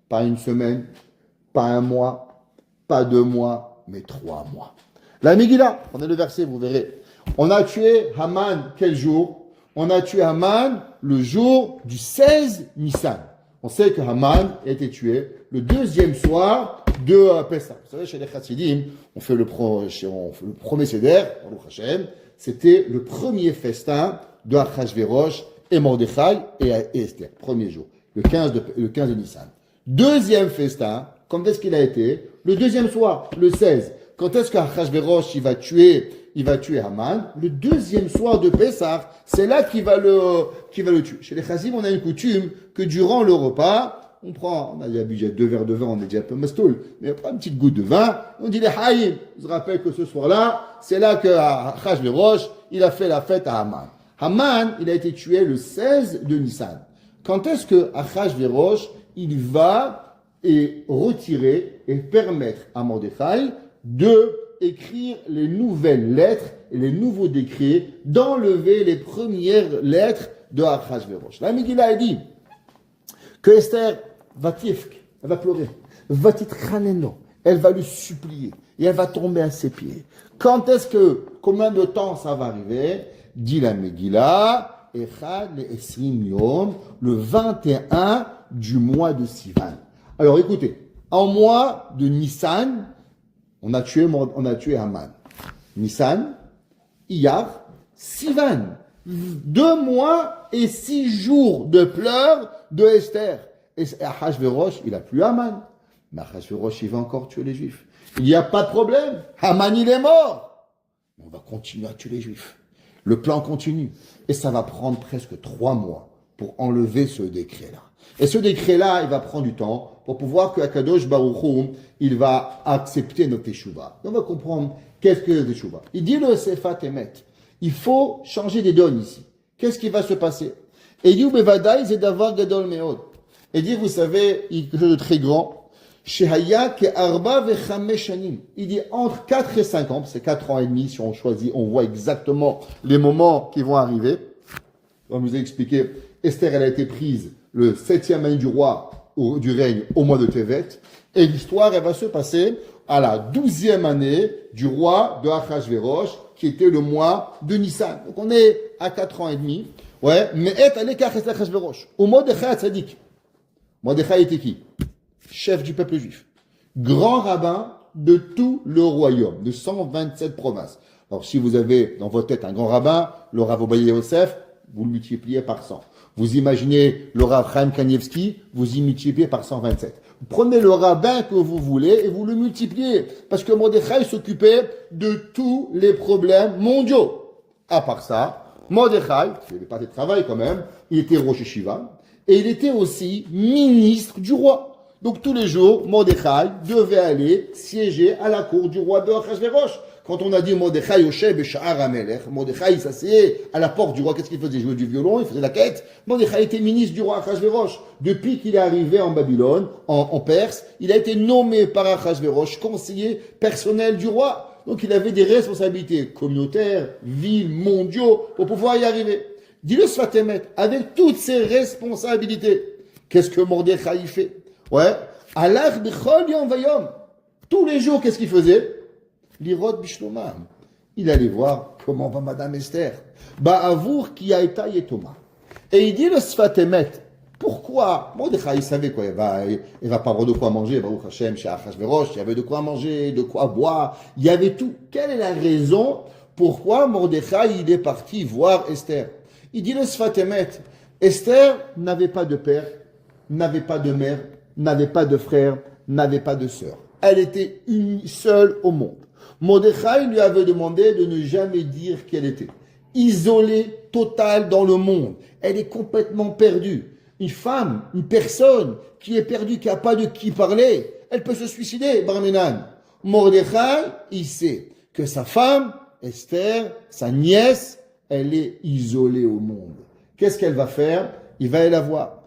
pas une semaine, pas 1 mois, pas 2 mois, mais 3 mois. La Megillah, prenez le verset, vous verrez. On a tué Haman quel jour? On a tué Haman le jour du 16 Nissan. On sait que Haman a été tué le deuxième soir de Pessah. Vous savez, chez les Chassidim, on fait le premier Seder, c'était le premier festin de Achashverosh et Mordechai et Esther. Premier jour, le 15 de Nissan. Deuxième festin, quand est-ce qu'il a été? Le deuxième soir, le 16. Quand est-ce qu'Achashverosh il va tuer Haman? Le deuxième soir de Pessah, c'est là qu'il va le tuer. Chez les Chazim, on a une coutume que durant le repas, on a déjà 2 verres de vin, on est déjà un peu mastoul, mais on prend une petite goutte de vin, on dit les Haïm. Je rappelle que ce soir-là, c'est là que Achashverosh, il a fait la fête à Haman. Haman, il a été tué le 16 de Nissan. Quand est-ce que Achashverosh, il va retirer et permettre à Mordechai de écrire les nouvelles lettres et les nouveaux décrets, d'enlever les premières lettres de Achashverosh. La Megillah a dit que Esther va tifk, elle va pleurer, va titraneno, elle va lui supplier et elle va tomber à ses pieds. Combien de temps ça va arriver? Dit la Megillah, Echad le Esrim Yom, le 21 du mois de Sivan. Alors écoutez, en mois de Nissan, on a tué Haman. Nissan, Iyar, Sivan. 2 mois et 6 jours de pleurs de Esther. Et Achashverosh, il a plus Haman. Mais Achashverosh, il va encore tuer les Juifs. Il n'y a pas de problème. Haman, il est mort. On va continuer à tuer les Juifs. Le plan continue. Et ça va prendre presque 3 mois pour enlever ce décret-là. Et ce décret-là, il va prendre du temps pour pouvoir que Akadosh Baruch Hu, il va accepter notre teshuva. On va comprendre qu'est-ce que le teshuva. Il dit le Sefat Emet. Il faut changer des donnes ici. Qu'est-ce qui va se passer? Et il dit, Bevadaï, c'est d'avoir Gadol Meod. Et il dit, vous savez, quelque chose de très grand. Shehaya ke arba vechamesh shanim. Il dit entre 4 et 5 ans, c'est 4 ans et demi, si on choisit, on voit exactement les moments qui vont arriver. On vous a expliqué, Esther, elle a été prise le 7e année du roi, du règne, au mois de Tevet. Et l'histoire, elle va se passer à la 12e année du roi de Achashverosh, qui était le mois de Nissan. Donc on est à 4 ans et demi. Ouais, mais est allé Achashverosh. Au Mordechai Tzadik. Mordechai était qui? Chef du peuple juif. Grand rabbin de tout le royaume, de 127 provinces. Alors si vous avez dans votre tête un grand rabbin, le Rav Ovadia Yosef, vous le multipliez par 100. Vous imaginez le Rav Chaim Kanievski, vous y multipliez par 127. Vous prenez le rabbin que vous voulez et vous le multipliez. Parce que Mordechai s'occupait de tous les problèmes mondiaux. À part ça, Mordechai, il n'avait pas de travail quand même, il était Rosh Yeshiva, et il était aussi ministre du roi. Donc tous les jours, Mordechai devait aller siéger à la cour du roi de Achashverosh. Quand on a dit Mordechai Yosheb et Sha'ar HaMelech, Mordechai s'asseyait à la porte du roi. Qu'est-ce qu'il faisait? Jouer du violon, il faisait la quête. Mordechai était ministre du roi Achashverosh. Depuis qu'il est arrivé en Babylone, en Perse, il a été nommé par Achashverosh conseiller personnel du roi. Donc il avait des responsabilités communautaires, villes, mondiaux, pour pouvoir y arriver. Dis-le Sfatemet, avec toutes ces responsabilités, qu'est-ce que Mordechai fait? Ouais. Alach b'chol yom vayom. Tous les jours, qu'est-ce qu'il faisait? L'irod bishlomam. Il allait voir comment va Madame Esther. Ba'avour ki aïta yetoma. Et il dit le Sfatemet. Pourquoi? Mordechai, il savait quoi. Il va pas avoir de quoi manger. Baruch Hashem, chez Achashverosh, il y avait de quoi manger, de quoi boire. Il y avait tout. Quelle est la raison pourquoi Mordechai, il est parti voir Esther? Il dit le Sfatemet. Esther n'avait pas de père, n'avait pas de mère, n'avait pas de frère, n'avait pas de sœur. Elle était une seule au monde. Mordechai lui avait demandé de ne jamais dire qu'elle était. Isolée, totale dans le monde. Elle est complètement perdue. Une femme, une personne qui est perdue, qui n'a pas de qui parler, elle peut se suicider, Barmenan. Mordechai, il sait que sa femme, Esther, sa nièce, elle est isolée au monde. Qu'est-ce qu'elle va faire? Il va aller la voir.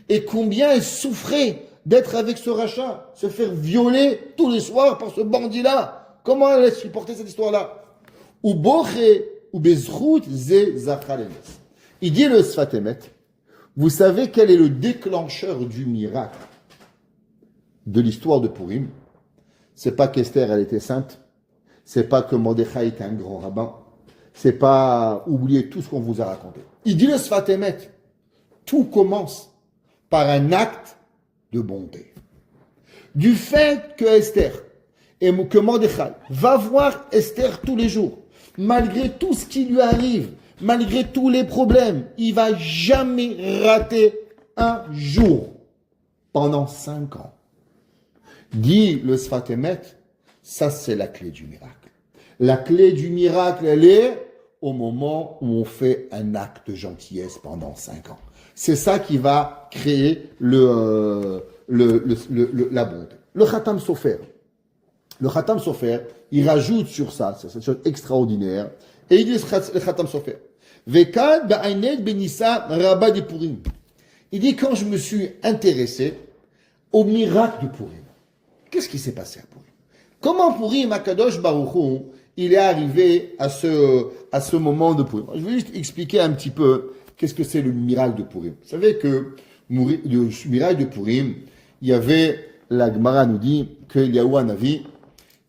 Et combien elle souffrait d'être avec ce rachat, se faire violer tous les soirs par ce bandit-là. Comment elle a supporté cette histoire-là? Il dit le Sfatemet, vous savez quel est le déclencheur du miracle de l'histoire de Purim? C'est pas qu'Esther, elle était sainte. C'est pas que Mordechai était un grand rabbin. C'est pas oublier tout ce qu'on vous a raconté. Il dit le Sfat Emet. Tout commence par un acte de bonté. Du fait que Esther et que Mordechai va voir Esther tous les jours, malgré tout ce qui lui arrive, malgré tous les problèmes, il va jamais rater un jour pendant 5 ans. Dit le Sfat Emet, ça c'est la clé du miracle. La clé du miracle, elle est au moment où on fait un acte de gentillesse pendant 5 ans. C'est ça qui va créer la bonté. Le Khatam Sofer. Le Khatam Sofer, il rajoute sur ça, c'est cette chose extraordinaire, et il dit le Khatam Sofer. Vekad ba'ained benissa rabba de Purim. Il dit quand je me suis intéressé au miracle de Purim. Qu'est-ce qui s'est passé à Purim? Comment Purim, Akadosh Baruch Hu, il est arrivé à ce moment de Purim? Je vais juste expliquer un petit peu qu'est-ce que c'est le miracle de Purim. Vous savez que le miracle de Purim, il y avait, la Gemara nous dit qu'il y a eu un avis,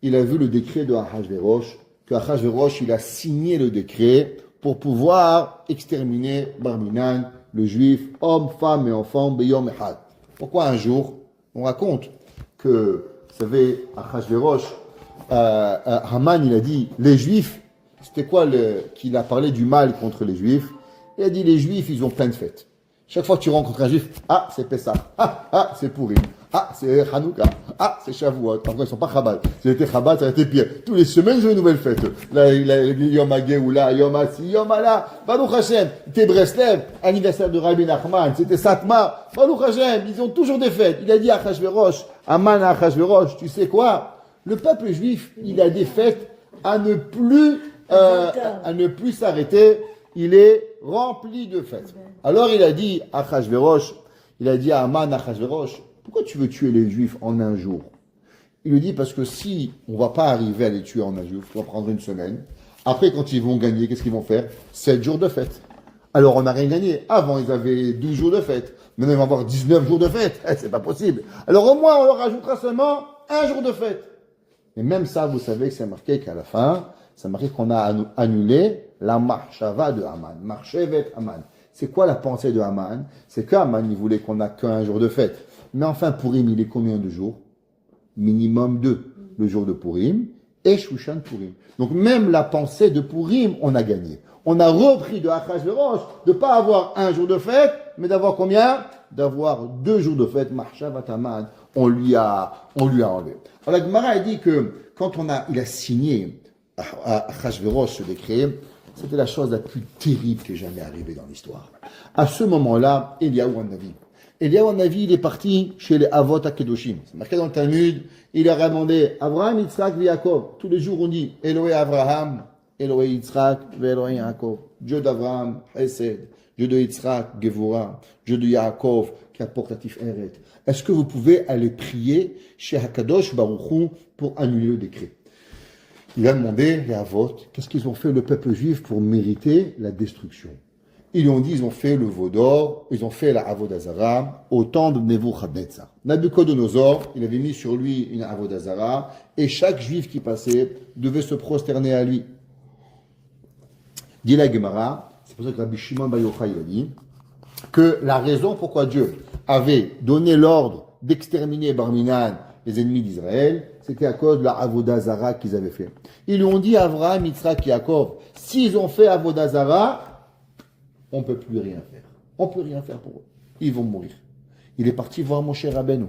il a vu le décret de Ahashverosh, que Ahashverosh, il a signé le décret pour pouvoir exterminer Barminan, le juif, homme, femme et enfant, Beyom Echad. Pourquoi un jour, on raconte que, vous savez, Ahashverosh, Haman, il a dit, les juifs, c'était quoi qu'il a parlé du mal contre les juifs? Il a dit, les juifs, ils ont plein de fêtes. Chaque fois que tu rencontres un juif, ah, c'est Pessah, ah, c'est Purim, ah, c'est Hanouka, ah, c'est Shavuot. Après, ils sont pas Chabad. Si c'était Chabad, ça aurait été pire. Tous les semaines, j'ai une nouvelle fête. Là, Yom HaGeoula, Yom HaSi, Yom HaLa, Baruch Hashem, c'était Breslev, anniversaire de Rabbi Nachman, c'était Satmar, Baruch Hashem, ils ont toujours des fêtes. Il a dit à Achashverosh, Aman à Achashverosh, tu sais quoi? Le peuple juif, il a des fêtes à ne plus s'arrêter. Il est rempli de fêtes. Alors il a dit à Achashverosh, il a dit à Aman à Achashverosh, pourquoi tu veux tuer les Juifs en un jour? Il lui dit parce que si on va pas arriver à les tuer en un jour, on va prendre une semaine. Après, quand ils vont gagner, qu'est-ce qu'ils vont faire? 7 jours de fête. Alors on n'a rien gagné. Avant, ils avaient 12 jours de fête. Maintenant, ils vont avoir 19 jours de fête. C'est pas possible. Alors au moins, on leur rajoutera seulement un jour de fête. Mais même ça, vous savez que c'est marqué qu'à la fin, c'est marqué qu'on a annulé la marchava de Haman. Marchevet Haman. C'est quoi la pensée de Haman? C'est qu'Haman, il voulait qu'on n'a qu'un jour de fête. Mais enfin, Purim, il est combien de jours? Minimum 2. Le jour de Purim et Shushan Purim. Donc même la pensée de Purim, on a gagné. On a repris de Achashverosh de ne pas avoir un jour de fête, mais d'avoir combien? D'avoir 2 jours de fête. Marchavat Haman, on lui a enlevé. Alors la Gemara a dit que quand il a signé à Achashverosh ce décret, c'était la chose la plus terrible qui est jamais arrivée dans l'histoire. À ce moment-là, Eliyahu Hanavi. Eliyahu Hanavi, il est parti chez les Avot HaKedoshim. C'est marqué dans le Talmud. Il leur a demandé Abraham, Yitzhak, Yaakov. Tous les jours, on dit Elohé Abraham, Elohé Yitzhak, Elohé Yaakov. Dieu d'Abraham, Hesed. Dieu de Yitzhak, Gevura. Dieu de Yaakov, qui apporte la Tiferet. Est-ce que vous pouvez aller prier chez Hakadosh Baruch Hu pour annuler le décret? Il a demandé, les Avot, qu'est-ce qu'ils ont fait le peuple juif pour mériter la destruction? Ils lui ont dit, ils ont fait le veau d'or, ils ont fait la Avodazara au temps de Nebuchadnezzar. Nabucodonosor, il avait mis sur lui une Avodazara, et chaque juif qui passait devait se prosterner à lui. Dit la Gemara, c'est pour ça que Rabbi Shimon Bar Yochai a dit que la raison pourquoi Dieu avait donné l'ordre d'exterminer Barminan, les ennemis d'Israël, c'était à cause de la Avodazara qu'ils avaient fait. Ils lui ont dit à Abraham, Yitzhak et Yaakov, s'ils ont fait Avodazara, on ne peut plus rien faire. On ne peut rien faire pour eux. Ils vont mourir. Il est parti voir Moshe Rabbeinu.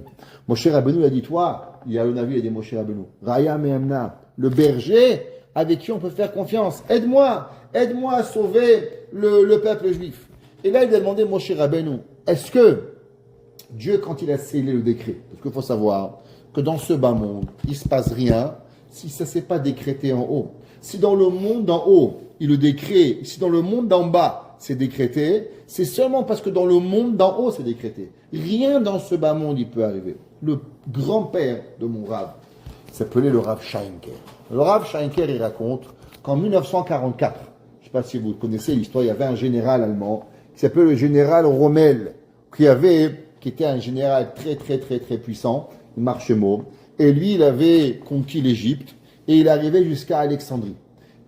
Moshe Rabbeinu a dit, toi, il y a un avis, il a dit Moshe Rabbeinu, Raya Mehamna, le berger avec qui on peut faire confiance. Aide-moi à sauver le peuple juif. Et là, il a demandé Moshe Rabbeinu, est-ce que Dieu, quand il a scellé le décret, parce qu'il faut savoir que dans ce bas monde, il ne se passe rien si ça ne s'est pas décrété en haut. Si dans le monde d'en haut, il le décret, si dans le monde d'en bas, c'est décrété, c'est seulement parce que dans le monde d'en haut, c'est décrété. Rien dans ce bas monde, il peut arriver. Le grand-père de mon Rav s'appelait le Rav Sheinker. Le Rav Sheinker, il raconte qu'en 1944, je ne sais pas si vous connaissez l'histoire, il y avait un général allemand qui s'appelait le général Rommel, qui était un général très, très, très, très puissant, il marchait mot, et lui, il avait conquis l'Égypte, et il arrivait jusqu'à Alexandrie.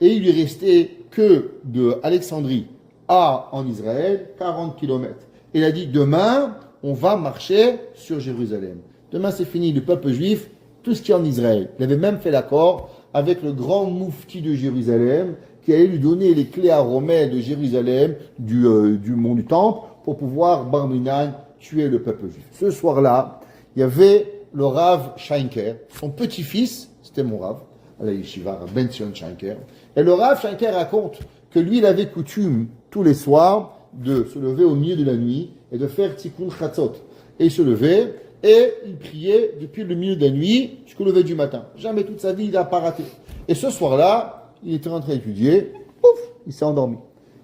Et il lui restait que de Alexandrie en Israël, 40 kilomètres. Il a dit, demain, on va marcher sur Jérusalem. Demain, c'est fini, le peuple juif, tout ce qui est en Israël. Il avait même fait l'accord avec le grand moufti de Jérusalem, qui allait lui donner les clés à Romain de Jérusalem, du mont du Temple, pour pouvoir, Bar Minan, tuer le peuple juif. Ce soir-là, il y avait le Rav Shenker, son petit-fils, c'était mon Rav, à la Yeshiva, Ben Sion Shenker. Et le Rav Shenker raconte que lui, il avait coutume, tous les soirs, de se lever au milieu de la nuit et de faire Tikkun Chatzot. Et il se levait et il priait depuis le milieu de la nuit jusqu'au lever du matin. Jamais toute sa vie, il n'a pas raté. Et ce soir-là, il était en train d'étudier, pouf, il s'est endormi.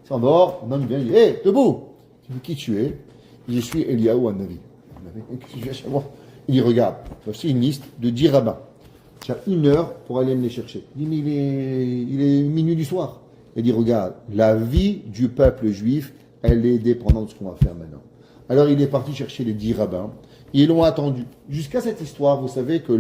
Il s'endort, un homme vient, il dit, hé, debout! Il dit, qui tu es? Je suis Eliaou Hanavi. Qu'est-ce que tu fais chez moi? Il dit, regarde, voici une liste de 10 rabbins. Tu as 1 heure pour aller me les chercher. Il dit, mais il est minuit du soir. Il dit, regarde, la vie du peuple juif, elle est dépendante de ce qu'on va faire maintenant. Alors il est parti chercher les 10 rabbins. Ils l'ont attendu. Jusqu'à cette histoire, vous savez que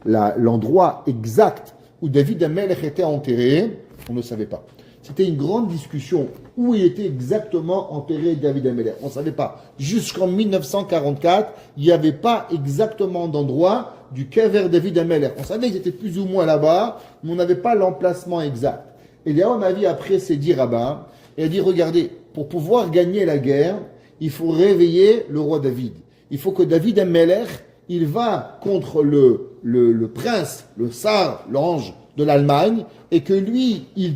l'endroit exact où David Amelech était enterré, on ne savait pas. C'était une grande discussion où il était exactement enterré David Amelech. On ne savait pas. Jusqu'en 1944, il n'y avait pas exactement d'endroit du Kever David Amelech. On savait qu'ils étaient plus ou moins là-bas, mais on n'avait pas l'emplacement exact. Et là, on a vu après ces 10 rabbins, et il a dit, regardez, pour pouvoir gagner la guerre, il faut réveiller le roi David. Il faut que David Amelech, il va contre le prince, le tsar, l'ange de l'Allemagne, et que lui, il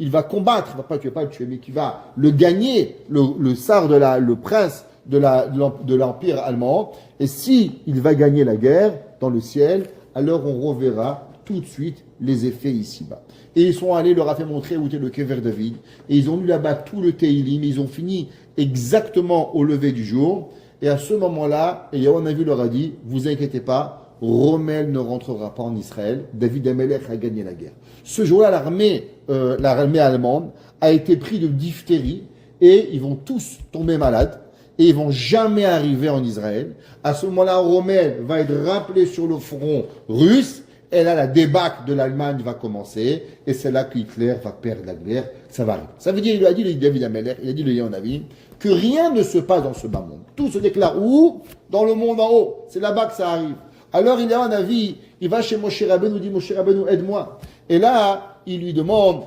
va combattre, il va pas le tuer, mais qu'il va le gagner, le tsar le prince de l'empire allemand. Et si il va gagner la guerre dans le ciel, alors on reverra tout de suite les effets ici-bas. Et ils sont allés, leur a fait montrer où était le Kever David, et ils ont lu là-bas tout le Teilim, ils ont fini exactement au lever du jour, et à ce moment-là, Eliyahu Hanavi leur a dit, vous inquiétez pas, Rommel ne rentrera pas en Israël, David Amelech a gagné la guerre. Ce jour-là, l'armée allemande a été prise de diphtérie, et ils vont tous tomber malades, et ils vont jamais arriver en Israël. À ce moment-là, Rommel va être rappelé sur le front russe, et là, la débâcle de l'Allemagne va commencer, et c'est là qu'Hitler va perdre la guerre, ça va arriver. Ça veut dire, il a dit David Amelech, il a dit le Eliyahu Hanavi, que rien ne se passe dans ce bas monde. Tout se déclare où? Dans le monde en haut. C'est là-bas que ça arrive. Alors, Eliyahu Hanavi, il va chez Moshe Rabbeinu, dit Moshe Rabbeinu, aide-moi. Et là, il lui demande,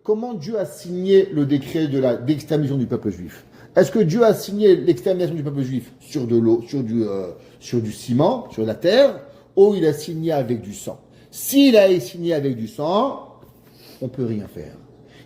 comment Dieu a signé le décret d'extermination du peuple juif? Est-ce que Dieu a signé l'extermination du peuple juif sur de l'eau, sur du ciment, sur la terre, ou il a signé avec du sang? S'il a signé avec du sang, on ne peut rien faire.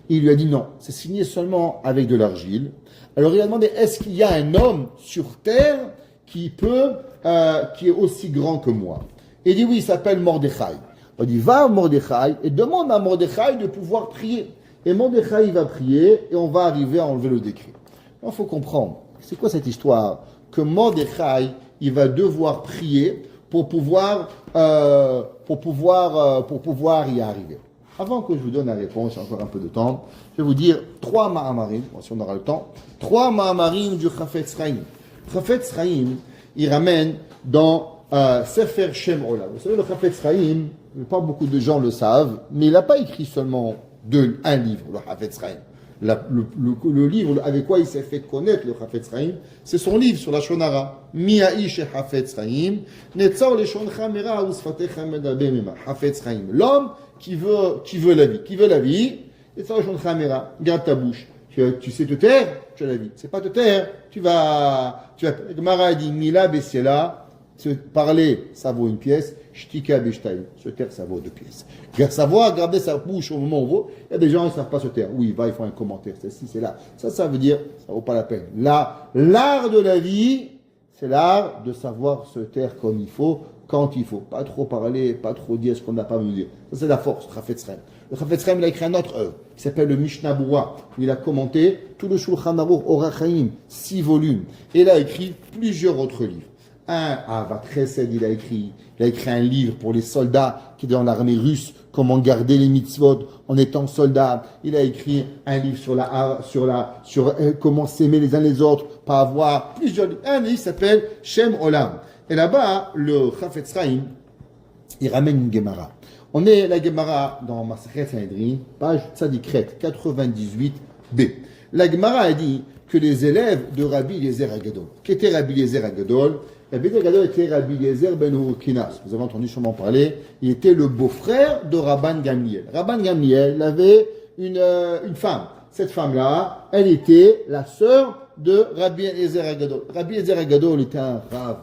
Il lui a dit non, c'est signé seulement avec de l'argile. Alors il a demandé, est-ce qu'il y a un homme sur terre qui est aussi grand que moi? Et il dit oui, il s'appelle Mordechai. On dit va à Mordechai et demande à Mordechai de pouvoir prier. Et Mordechai il va prier et on va arriver à enlever le décret. Il faut comprendre, c'est quoi cette histoire? Que Mordechai, il va devoir prier pour pouvoir y arriver. Avant que je vous donne la réponse, j'ai encore un peu de temps, je vais vous dire 3 Mahamarim, si on aura le temps, 3 Mahamarim du Chafetz Chaim. Chafetz Chaim, il ramène dans Sefer Shem Olam. Vous savez, le Chafetz Chaim, pas beaucoup de gens le savent, mais il n'a pas écrit seulement un livre, le Chafetz Chaim. Le livre avec quoi il s'est fait connaître, le Chafetz Chaim, c'est son livre sur la Shonara. Mi'aish Chafetz Chaim, Netzor leshoncha mera usfatecha medaber mima. Chafetz Chaim, l'homme qui veut la vie, Netzor leshoncha mera, garde ta bouche. Tu sais te taire, tu as la vie. C'est pas te taire, tu vas, Gemara dit, Mila besiela, parler, ça vaut une pièce, Shtika beshtaim, se taire, ça vaut 2 pièces. Savoir garder sa bouche au moment où on vaut, il y a des gens qui ne savent pas se taire. Oui, ils font un commentaire, c'est ci, c'est là. Ça veut dire, ça vaut pas la peine. L'art de la vie, c'est l'art de savoir se taire comme il faut, quand il faut. Pas trop parler, pas trop dire ce qu'on n'a pas à nous dire. Ça, c'est la force, le Chafetz Chaim. Le Chafetz Chaim, il a écrit un autre œuvre, qui s'appelle le Mishnah Berurah, où il a commenté tout le Shulchan Aruch Orach Chaim, 6 volumes. Et il a écrit plusieurs autres livres. Ahavat Chesed, il a écrit un livre pour les soldats qui étaient dans l'armée russe, comment garder les mitzvot en étant soldat. Il a écrit un livre sur comment s'aimer les uns les autres, pas avoir plusieurs livres. Un livre s'appelle Shem Olam. Et là-bas, le Chafetz Chaim, il ramène une Gemara. On est la Gemara dans Masachet Sanhedrin, page Tzadikret 98b. La Gemara a dit que les élèves de Rabbi Eliezer Agadol, qui était Rabbi Eliezer Agadol, Rabbi Eliezer Agadol était Rabbi Eliezer ben Urkinas. Vous avez entendu sûrement parler. Il était le beau-frère de Rabban Gamliel. Rabban Gamliel il avait une femme. Cette femme-là, elle était la sœur de Rabbi Eliezer Agadol. Rabbi Eliezer Agadol était un rave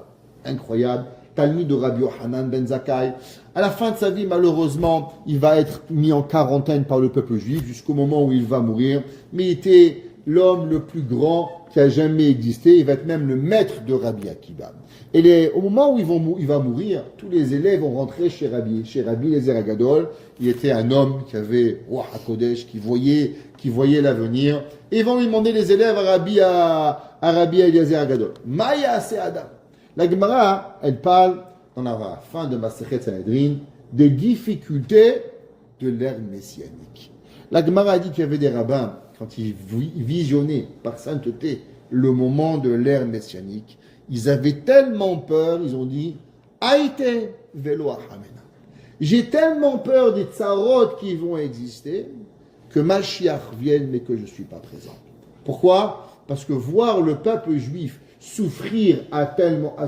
incroyable, talmid de Rabbi Yohanan ben Zakkai. À la fin de sa vie, malheureusement, il va être mis en quarantaine par le peuple juif jusqu'au moment où il va mourir. Mais il était l'homme le plus grand qui a jamais existé. Il va être même le maître de Rabbi Akiba. Et au moment où il va mourir, tous les élèves vont rentrer chez Rabbi Eliezer Agadol. Il était un homme qui avait Ruach HaKodesh, qui voyait l'avenir. Et ils vont lui demander les élèves à Rabbi Eliezer Agadol. Maya se Adam. La Gemara, elle parle, dans la fin de Masechet Sanhedrin, des difficultés de l'ère messianique. La Gemara a dit qu'il y avait des rabbins, quand ils visionnaient par sainteté le moment de l'ère messianique, ils avaient tellement peur, ils ont dit Aïte velo achamena. J'ai tellement peur des tsarot qui vont exister que Mashiach vienne mais que je ne suis pas présent. Pourquoi ? Parce que voir le peuple juif souffrir à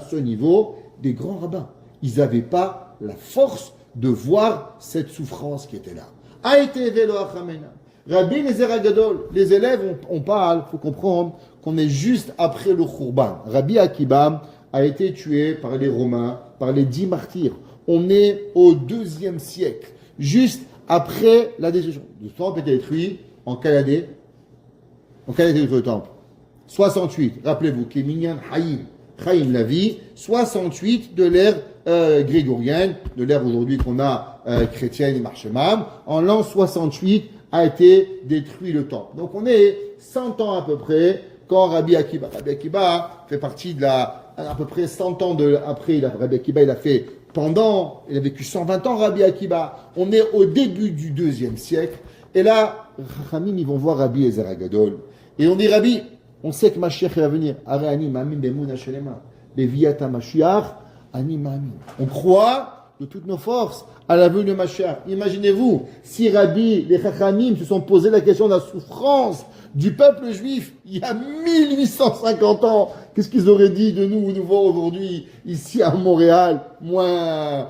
ce niveau, des grands rabbins, ils n'avaient pas la force de voir cette souffrance qui était là. Aïte velo achamena. Rabbi Eliezer Agadol, les élèves, on parle, il faut comprendre qu'on est juste après le Khurban. Rabbi Akiba a été tué par les Romains, par les 10 martyrs. On est au 2e siècle, juste après la destruction. Le temple était détruit en quelle année ? En quelle année le temple ? 68. Rappelez-vous, Kéminyan Chaim la vie, 68 de l'ère grégorienne, de l'ère aujourd'hui qu'on a chrétienne et marchemam. En l'an 68, a été détruit le temple. Donc on est 100 ans à peu près quand Rabbi Akiba fait partie de à peu près 100 ans après, Rabbi Akiba il a vécu 120 ans Rabbi Akiba. On est au début du 2e siècle et là, Ramim ils vont voir Rabbi Eliezer Agadol et on dit Rabbi, on sait que Mashiach va venir. Ani ma'amin b'emunah shelema, beviat Mashiach, ani ma'amin. On croit de toutes nos forces à la venue de Mashiach. Imaginez-vous, si Rabbi, les Chachamim se sont posé la question de la souffrance du peuple juif il y a 1850 ans, qu'est-ce qu'ils auraient dit de nous voir aujourd'hui, ici à Montréal, moins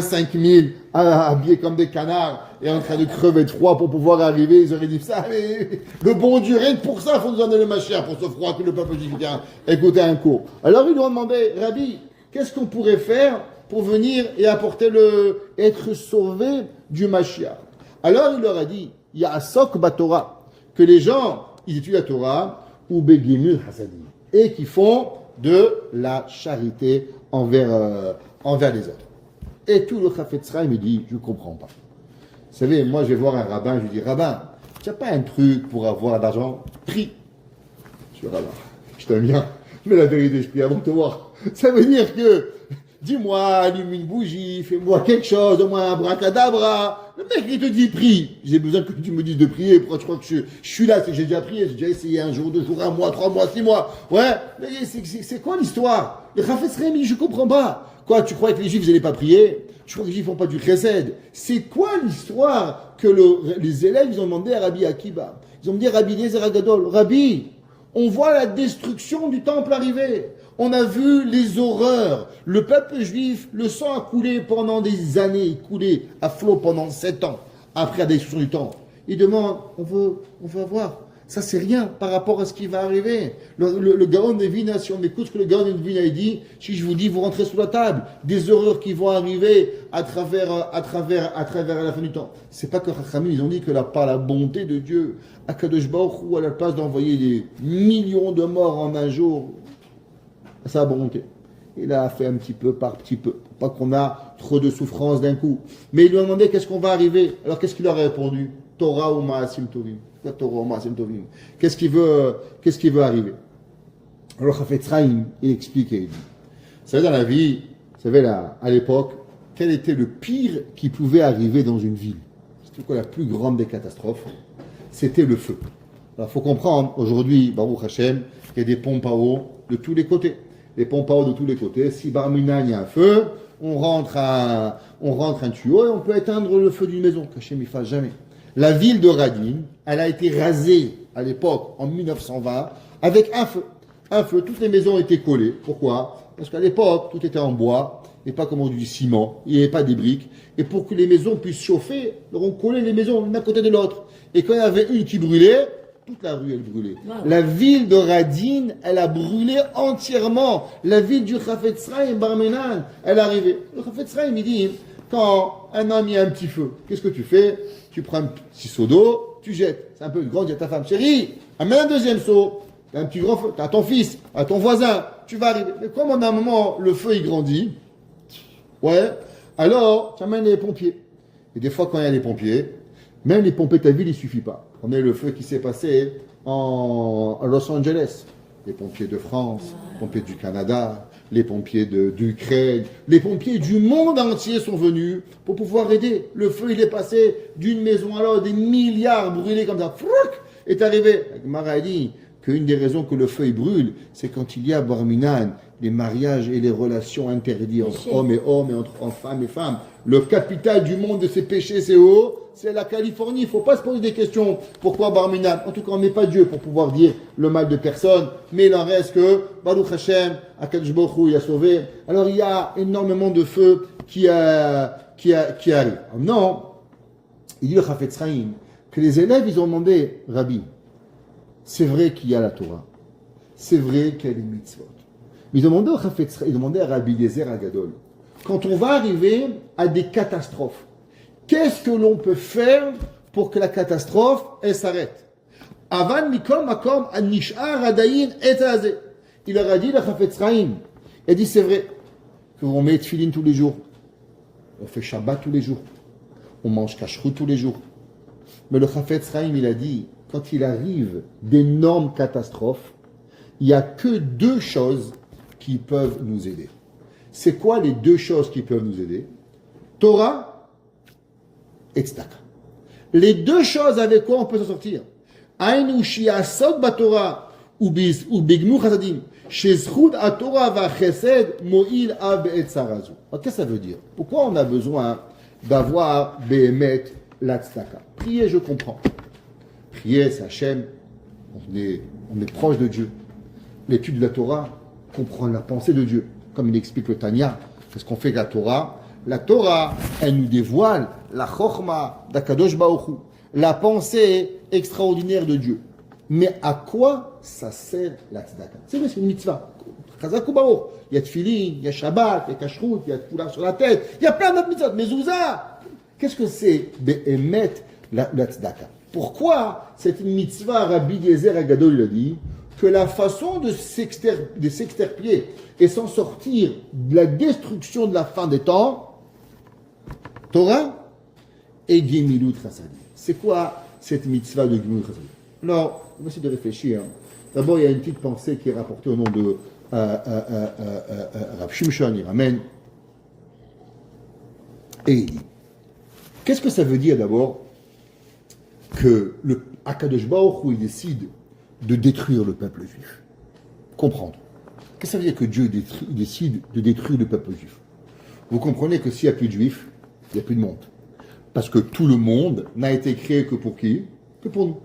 5000, habillés comme des canards et en train de crever de froid pour pouvoir arriver, ils auraient dit ça, mais le bon Dieu, rien que pour ça, il faut nous donner le Mashiach pour ce froid que le peuple juif vient écouter un cours. Alors ils lui ont demandé, Rabbi, qu'est-ce qu'on pourrait faire pour venir et être sauvé du Mashiach. Alors il leur a dit, il y a Asok Batora, que les gens, ils étudient la Torah, ou Begimur Hasadim, et qui font de la charité envers les autres. Et tout le Chafetz Chaim me dit, je ne comprends pas. Vous savez, moi je vais voir un rabbin, je lui dis, rabbin, tu n'as pas un truc pour avoir de l'argent ? Prie. Je dis, rabbin, je t'aime bien, mais la vérité, je prie avant de te voir. Ça veut dire que dis-moi, allume une bougie, fais-moi quelque chose, au moins un bracadabra. Le mec, il te dit prie. J'ai besoin que tu me dises de prier. Pourquoi tu crois que je suis là? C'est que j'ai déjà prié, j'ai déjà essayé 1 jour, 2 jours, 1 mois, 3 mois, 6 mois. Ouais, mais c'est quoi l'histoire? Le Chafetz Chaim, je comprends pas. Quoi, tu crois que les Juifs, ils n'allaient pas prier? Tu crois que les Juifs font pas du chesed? C'est quoi l'histoire que les élèves, ils ont demandé à Rabbi Akiba? Ils ont dit à Rabbi Eliezer Agadol, Rabbi, on voit la destruction du temple arriver. On a vu les horreurs. Le peuple juif, le sang a coulé pendant des années, coulé à flot pendant 7 ans après la destruction du temple. Il demande, on veut voir. Ça, c'est rien par rapport à ce qui va arriver. Le Gaon de Vilna, si on écoute ce que le Gaon de Vilna dit, si je vous dis, vous rentrez sous la table, des horreurs qui vont arriver à travers la fin du temps. C'est pas que Chachamim, ils ont dit que par la bonté de Dieu, Akadosh Baruch Hu, à la place d'envoyer des millions de morts en un jour, sa bonté. Il a fait un petit peu par petit peu. Pas qu'on a trop de souffrance d'un coup. Mais il lui a demandé qu'est-ce qu'on va arriver. Alors qu'est-ce qu'il leur a répondu? Torah ou Ma'asim Tovim. Torah ou Ma'asim Tovim. Qu'est-ce qu'il veut arriver? Alors Chafetz Chaim, il explique et il dit. Vous savez, dans la vie, vous savez, là, à l'époque, quel était le pire qui pouvait arriver dans une ville? C'était quoi la plus grande des catastrophes? C'était le feu. Alors il faut comprendre, aujourd'hui, Baruch Hashem, il y a des pompes à eau de tous les côtés. Les pompes à eau de tous les côtés. Si Barminan, il y a un feu, on rentre un tuyau et on peut éteindre le feu d'une maison. Qu'Hachem ne fasse jamais. La ville de Radin, elle a été rasée à l'époque, en 1920, avec un feu. Un feu, toutes les maisons étaient collées. Pourquoi? Parce qu'à l'époque, tout était en bois, et pas comme on dit du ciment, il n'y avait pas des briques. Et pour que les maisons puissent chauffer, on collait les maisons l'une à côté de l'autre. Et quand il y avait une qui brûlait, toute la rue, elle brûlait. Wow. La ville de Radin, elle a brûlé entièrement. La ville du Chafetz Chaim, Barmenan, elle est arrivée. Le Chafetz Chaim, il dit, quand un homme y a un petit feu, qu'est-ce que tu fais? Tu prends un petit seau d'eau, tu jettes. C'est un peu grand, dis à ta femme, chérie, amène un deuxième seau. T'as un petit grand feu, t'as ton fils, à ton voisin, tu vas arriver. Mais comme à un moment, le feu, il grandit, ouais, alors, tu amènes les pompiers. Et des fois, quand il y a les pompiers, même les pompiers de ta ville, il ne suffit pas. On a le feu qui s'est passé à Los Angeles. Les pompiers de France, les pompiers du Canada, les pompiers d'Ukraine, les pompiers du monde entier sont venus pour pouvoir aider. Le feu, il est passé d'une maison à l'autre, des milliards brûlés comme ça. Frouk, est arrivé. Mara dit qu'une des raisons que le feu il brûle, c'est quand il y a Barminan, les mariages et les relations interdits entre hommes et hommes et entre femmes et femmes. Le capital du monde de ces péchés, c'est où? C'est la Californie. Il ne faut pas se poser des questions. Pourquoi Barminan? En tout cas, on n'est pas Dieu pour pouvoir dire le mal de personne. Mais il en reste que Baruch Hashem, Akadosh Baruch Hu, il a sauvé. Alors, il y a énormément de feux qui arrivent. Non, il dit le Chafetz Chaim que les élèves, ils ont demandé, Rabbi, c'est vrai qu'il y a la Torah. C'est vrai qu'il y a les mitzvot. Mais ils demandaient au Chafetz Chaim, ils demandaient à Rabbi Eliezer Agadol, quand on va arriver à des catastrophes, qu'est-ce que l'on peut faire pour que la catastrophe, elle s'arrête? Avan mikom makom anishar adayin etazé. Il leur a dit, le Chafetz Chaim, il a dit, c'est vrai qu'on met tefillin tous les jours, on fait Shabbat tous les jours, on mange kashrut tous les jours. Mais le Chafetz Chaim, il a dit, quand il arrive d'énormes catastrophes, il n'y a que deux choses qui peuvent nous aider. C'est quoi les deux choses qui peuvent nous aider? Torah et tzedaka. Les deux choses avec quoi on peut s'en sortir. Ainu shi'asod batorah ou bigmu chasadim. Shezchud atorah va chesed mo'il a be'etzarazu. Qu'est-ce que ça veut dire? Pourquoi on a besoin d'avoir be'emet la tzedaka? Prier, je comprends. Prier, c'est Hachem. On est proche de Dieu. L'étude de la Torah, comprendre la pensée de Dieu. Comme il explique le Tanya, c'est ce qu'on fait de la Torah. La Torah, elle nous dévoile la Chochma d'Akadosh Baruch Hu, la pensée extraordinaire de Dieu. Mais à quoi ça sert la tzedaka? C'est vrai, c'est une mitzvah. Chazak ou Baruch. Il y a tefillin, il y a Shabbat, il y a kashrut, il y a foulard sur la tête, il y a plein d'autres mitzvahs. Mais Zouza, qu'est-ce que c'est d'émettre la tzedaka? Pourquoi cette mitzvah, Rabbi Eliezer Agadol, il a dit que la façon de s'extirper et s'en sortir de la destruction de la fin des temps, Torah et Gemilut Chassadim. C'est quoi cette mitzvah de Gemilut Chassadim? Alors, on va essayer de réfléchir. D'abord, il y a une petite pensée qui est rapportée au nom de Rav Shimshon, il ramène. Et il dit, qu'est-ce que ça veut dire d'abord que le Akadosh Baruch Hu, il décide de détruire le peuple juif? Comprendre. Qu'est-ce que ça veut dire que Dieu décide de détruire le peuple juif? Vous comprenez que s'il n'y a plus de juifs, il n'y a plus de monde. Parce que tout le monde n'a été créé que pour qui? Que pour nous.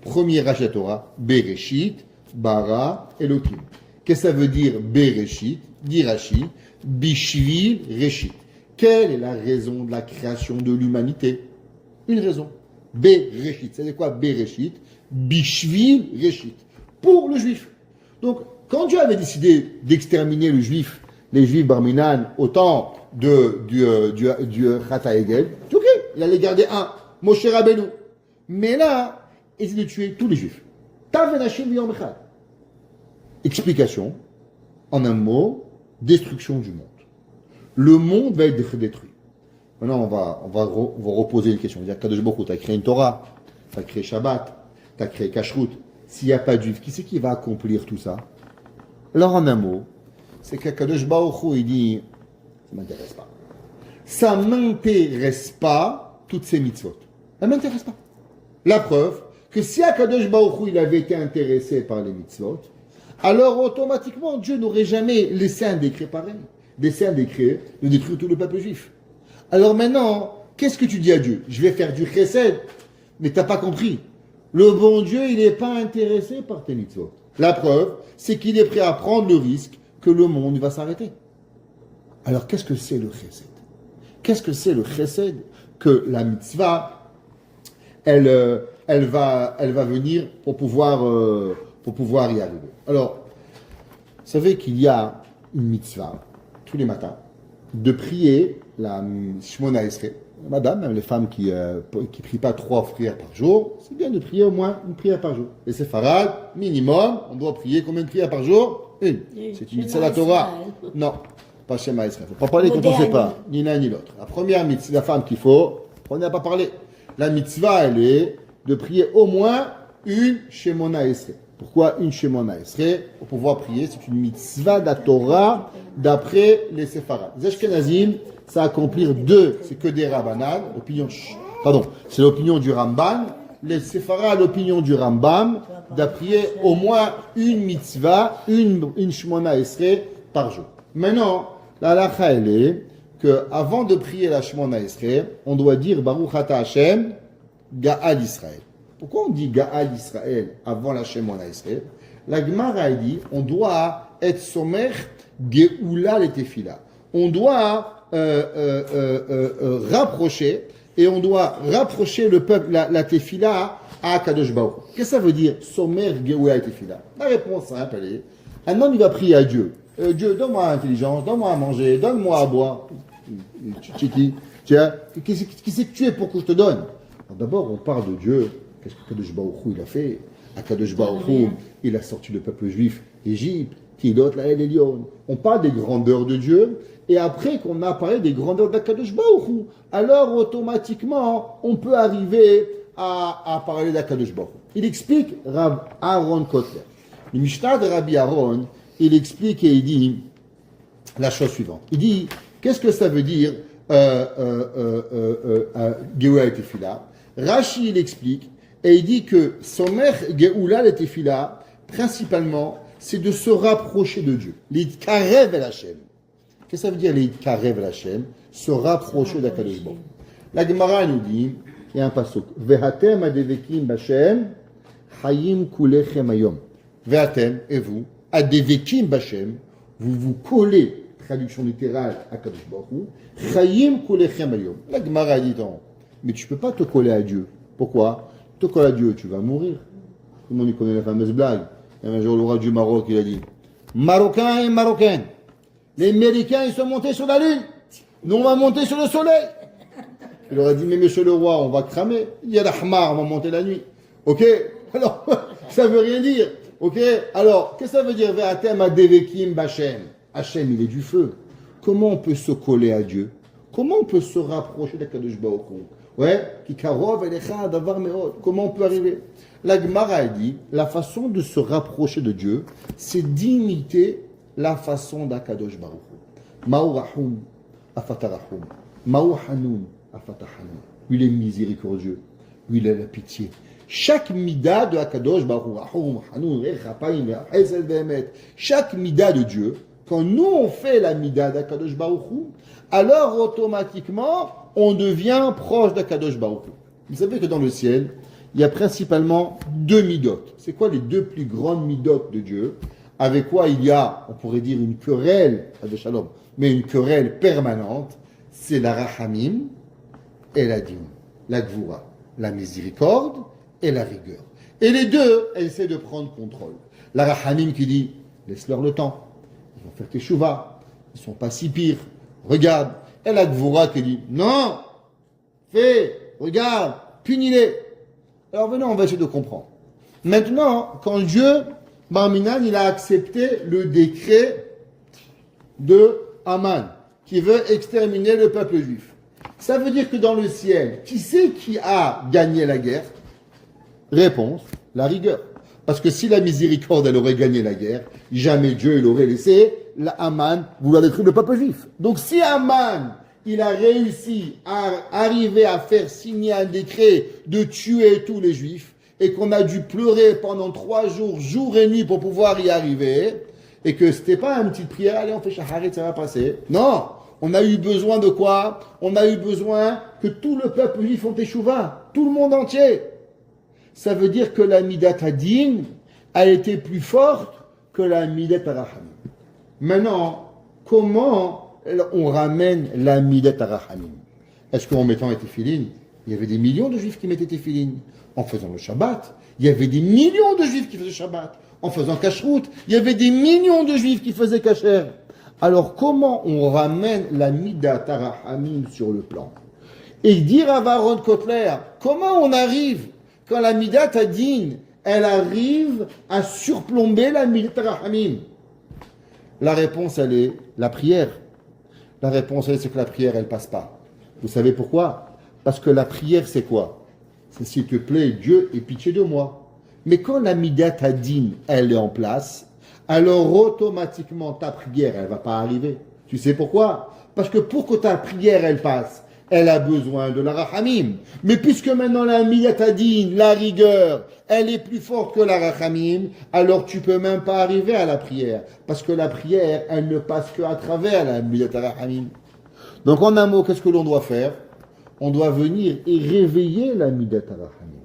Premier Rashi Torah, Bereshit, Bara, Elohim. Qu'est-ce que ça veut dire Bereshit? Dit Rashi, Bishvil, Reshit. Quelle est la raison de la création de l'humanité? Une raison. Bereshit. C'est quoi Bereshit? Bishvil, Reshit. Pour le juif. Donc, quand Dieu avait décidé d'exterminer les juifs Barminan, au temps du Chata Egel, c'est ok, il allait garder un, Moshe Rabbeinu. Mais là, il essaie de tuer tous les juifs. Tavenashim Yom Echad. Explication, en un mot, destruction du monde. Le monde va être détruit. Maintenant, on va reposer une question. On va dire, Kadosh Baruch Hu, tu as créé une Torah, tu as créé Shabbat, tu as créé Kashrut. S'il n'y a pas de juifs, qui c'est qui va accomplir tout ça? Alors, en un mot, c'est que Kadosh Baruch Hu, il dit, ça ne m'intéresse pas. Ça ne m'intéresse pas, toutes ces mitzvot. Ça ne m'intéresse pas. La preuve, que si Akadosh Baruch Hu, il avait été intéressé par les mitzvot, alors automatiquement, Dieu n'aurait jamais laissé un décret pareil. dessine un décret de détruire tout le peuple juif. Alors maintenant, qu'est-ce que tu dis à Dieu? Je vais faire du chesed. Mais tu n'as pas compris. Le bon Dieu, il n'est pas intéressé par tes mitzvot. La preuve, c'est qu'il est prêt à prendre le risque que le monde va s'arrêter. Alors, qu'est-ce que c'est le chesed? Qu'est-ce que c'est le chesed? Que la mitzvah, elle va venir pour pouvoir y arriver. Alors, vous savez qu'il y a une mitzvah, tous les matins, de prier la Shmona Esrei. Madame, même les femmes qui prient pas 3 prières par jour, c'est bien de prier au moins une prière par jour. Les séfarades, minimum, on doit prier combien de prières par jour? Une. C'est une mitzvah de la Torah. Non, pas Shema Israël. Il ne faut pas parler quand on ne sait pas, ni l'un ni l'autre. La première mitzvah, la femme qu'il faut, on n'a pas parlé. La mitzvah, elle est de prier au moins une Shemona Esrei. Pourquoi une Shemona Esrei? Pour pouvoir prier, c'est une mitzvah de la Torah d'après les séfarades. Les Ashkenazim, ça accomplir 2, c'est que des Rabbanan, c'est l'opinion du Ramban. Les séfarades, l'opinion du Rambam, d'apprier au moins une mitzvah, une Shemona Esrei par jour. Maintenant, la halakha, elle est qu'avant de prier la Shemona Esrei, on doit dire Baruch Ata Hashem, Ga'al Israël. Pourquoi on dit Ga'al Israël avant la Shemona Esrei? La Gemara dit on doit être sommer Geoula le Tefila. On doit rapprocher, et on doit rapprocher le peuple, la Tefila à Kadosh Baruch. Qu'est-ce que ça veut dire sommer Geoula le Tefila? La réponse simple, elle est un homme, il va prier à Dieu. Dieu, donne-moi l'intelligence, donne-moi à manger, donne-moi à boire. Qui c'est que tu es pour que je te donne? Alors d'abord, on parle de Dieu. Qu'est-ce que Kadosh Baruch Hu, il a fait? À Kadosh Baruch Hu, il a sorti le peuple juif d'Égypte. On parle des grandeurs de Dieu, et après qu'on a parlé des grandeurs d'Akadosh Baruch Hu, alors automatiquement, on peut arriver à parler d'Akadosh Baruch Hu. Il explique Rav Aaron Kotler. Le Mishnah de Rabbi Aaron, il explique et il dit la chose suivante. Il dit, qu'est-ce que ça veut dire Geoula et Tefila? Rashi, il explique, et il dit que Somer Geoula et Tefila, principalement, c'est de se rapprocher de Dieu. L'Itkarev el Hashem. Qu'est-ce que ça veut dire l'Itkarev el Hashem? Se rapprocher d'Akadosh Baruch Hu. La Gemara nous dit, il y a un pasuk. Vehatem adevekim b'Hashem, chayim kulechem ayom. Vehatem, et vous, adevekim b'Hashem, vous vous collez, traduction littérale à Kadosh Baruch Hu, chayim kulechem ayom. La Gemara dit, mais tu ne peux pas te coller à Dieu. Pourquoi? Te coller à Dieu, tu vas mourir. Tout le monde connaît la fameuse blague. Et un jour, le roi du Maroc, il a dit, Marocains et Marocaines, les Américains, ils sont montés sur la Lune. Nous, on va monter sur le Soleil. Il leur a dit, mais monsieur le roi, on va cramer. Il y a l'Ahmar, on va monter la nuit. Ok? Alors, ça veut rien dire. Ok? Alors, qu'est-ce que ça veut dire? Ve'atem adevekim b'Hashem. Hachem, il est du feu. Comment on peut se coller à Dieu? Comment on peut se rapprocher d'Akadosh Baruch Hu? Ouais? Kikarov elecha davar meod. Comment on peut arriver? La Gemara dit, la façon de se rapprocher de Dieu, c'est d'imiter la façon d'Akadosh Baruch Hu. Ma'u rahum afatarahum. Ma'u hanun afatahanu. Lui, il est miséricordieux. Lui, il a la pitié. Chaque mida de Akadosh Baruch Hu, rahum, hanun, rechapayim, hesed ve'emet, chaque mida de Dieu, quand nous on fait la mida d'Akadosh Baruch Hu, alors automatiquement, on devient proche d'Akadosh Baruch Hu. Vous savez que dans le ciel, il y a principalement 2 midot. C'est quoi les 2 plus grandes midot de Dieu? Avec quoi il y a, on pourrait dire, une querelle, de shalom, mais une querelle permanente, c'est la rachamim et la din, la gvura, la miséricorde et la rigueur. Et les 2 essaient de prendre contrôle. La rachamim qui dit, laisse-leur le temps, ils vont faire tes chouvas, ils ne sont pas si pires, regarde. Et la gvura qui dit, non, fais, regarde, punis-les. Alors venons, on va essayer de comprendre. Maintenant, quand Dieu, Barminan, il a accepté le décret de Haman, qui veut exterminer le peuple juif. Ça veut dire que dans le ciel, qui c'est qui a gagné la guerre? Réponse, la rigueur. Parce que si la miséricorde, elle aurait gagné la guerre, jamais Dieu, il aurait laissé Haman vouloir détruire le peuple juif. Donc si Haman, il a réussi à arriver à faire signer un décret de tuer tous les juifs et qu'on a dû pleurer pendant 3 jours, jour et nuit pour pouvoir y arriver, et que c'était pas une petite prière, allez, on fait shaharit, ça va passer. Non, on a eu besoin de quoi? On a eu besoin que tout le peuple juif fasse teshuva, tout le monde entier. Ça veut dire que la midat hadin a été plus forte que la midat arachamim. Maintenant, comment on ramène la midat arachamim? Est-ce qu'en mettant les téphilines, il y avait des millions de juifs qui mettaient téphilines? En faisant le Shabbat, il y avait des millions de juifs qui faisaient Shabbat. En faisant kashrut, il y avait des millions de juifs qui faisaient kasher. Alors comment on ramène la midat arachamim sur le plan? Et dire à Aaron Kotler, comment on arrive quand la midat hadin, elle arrive à surplomber la midat arachamim? La réponse, elle est la prière. La réponse, elle est, c'est que la prière, elle passe pas. Vous savez pourquoi? Parce que la prière, c'est quoi? C'est s'il te plaît, Dieu, aie pitié de moi. Mais quand la midat hadin, elle est en place, alors automatiquement ta prière, elle va pas arriver. Tu sais pourquoi? Parce que pour que ta prière, elle passe, elle a besoin de la rachamim. Mais puisque maintenant la midat hadin, la rigueur, elle est plus forte que la rachamim, alors tu peux même pas arriver à la prière. Parce que la prière, elle ne passe qu'à travers la midat rachamim. Donc en un mot, qu'est-ce que l'on doit faire? On doit venir et réveiller la midat rachamim.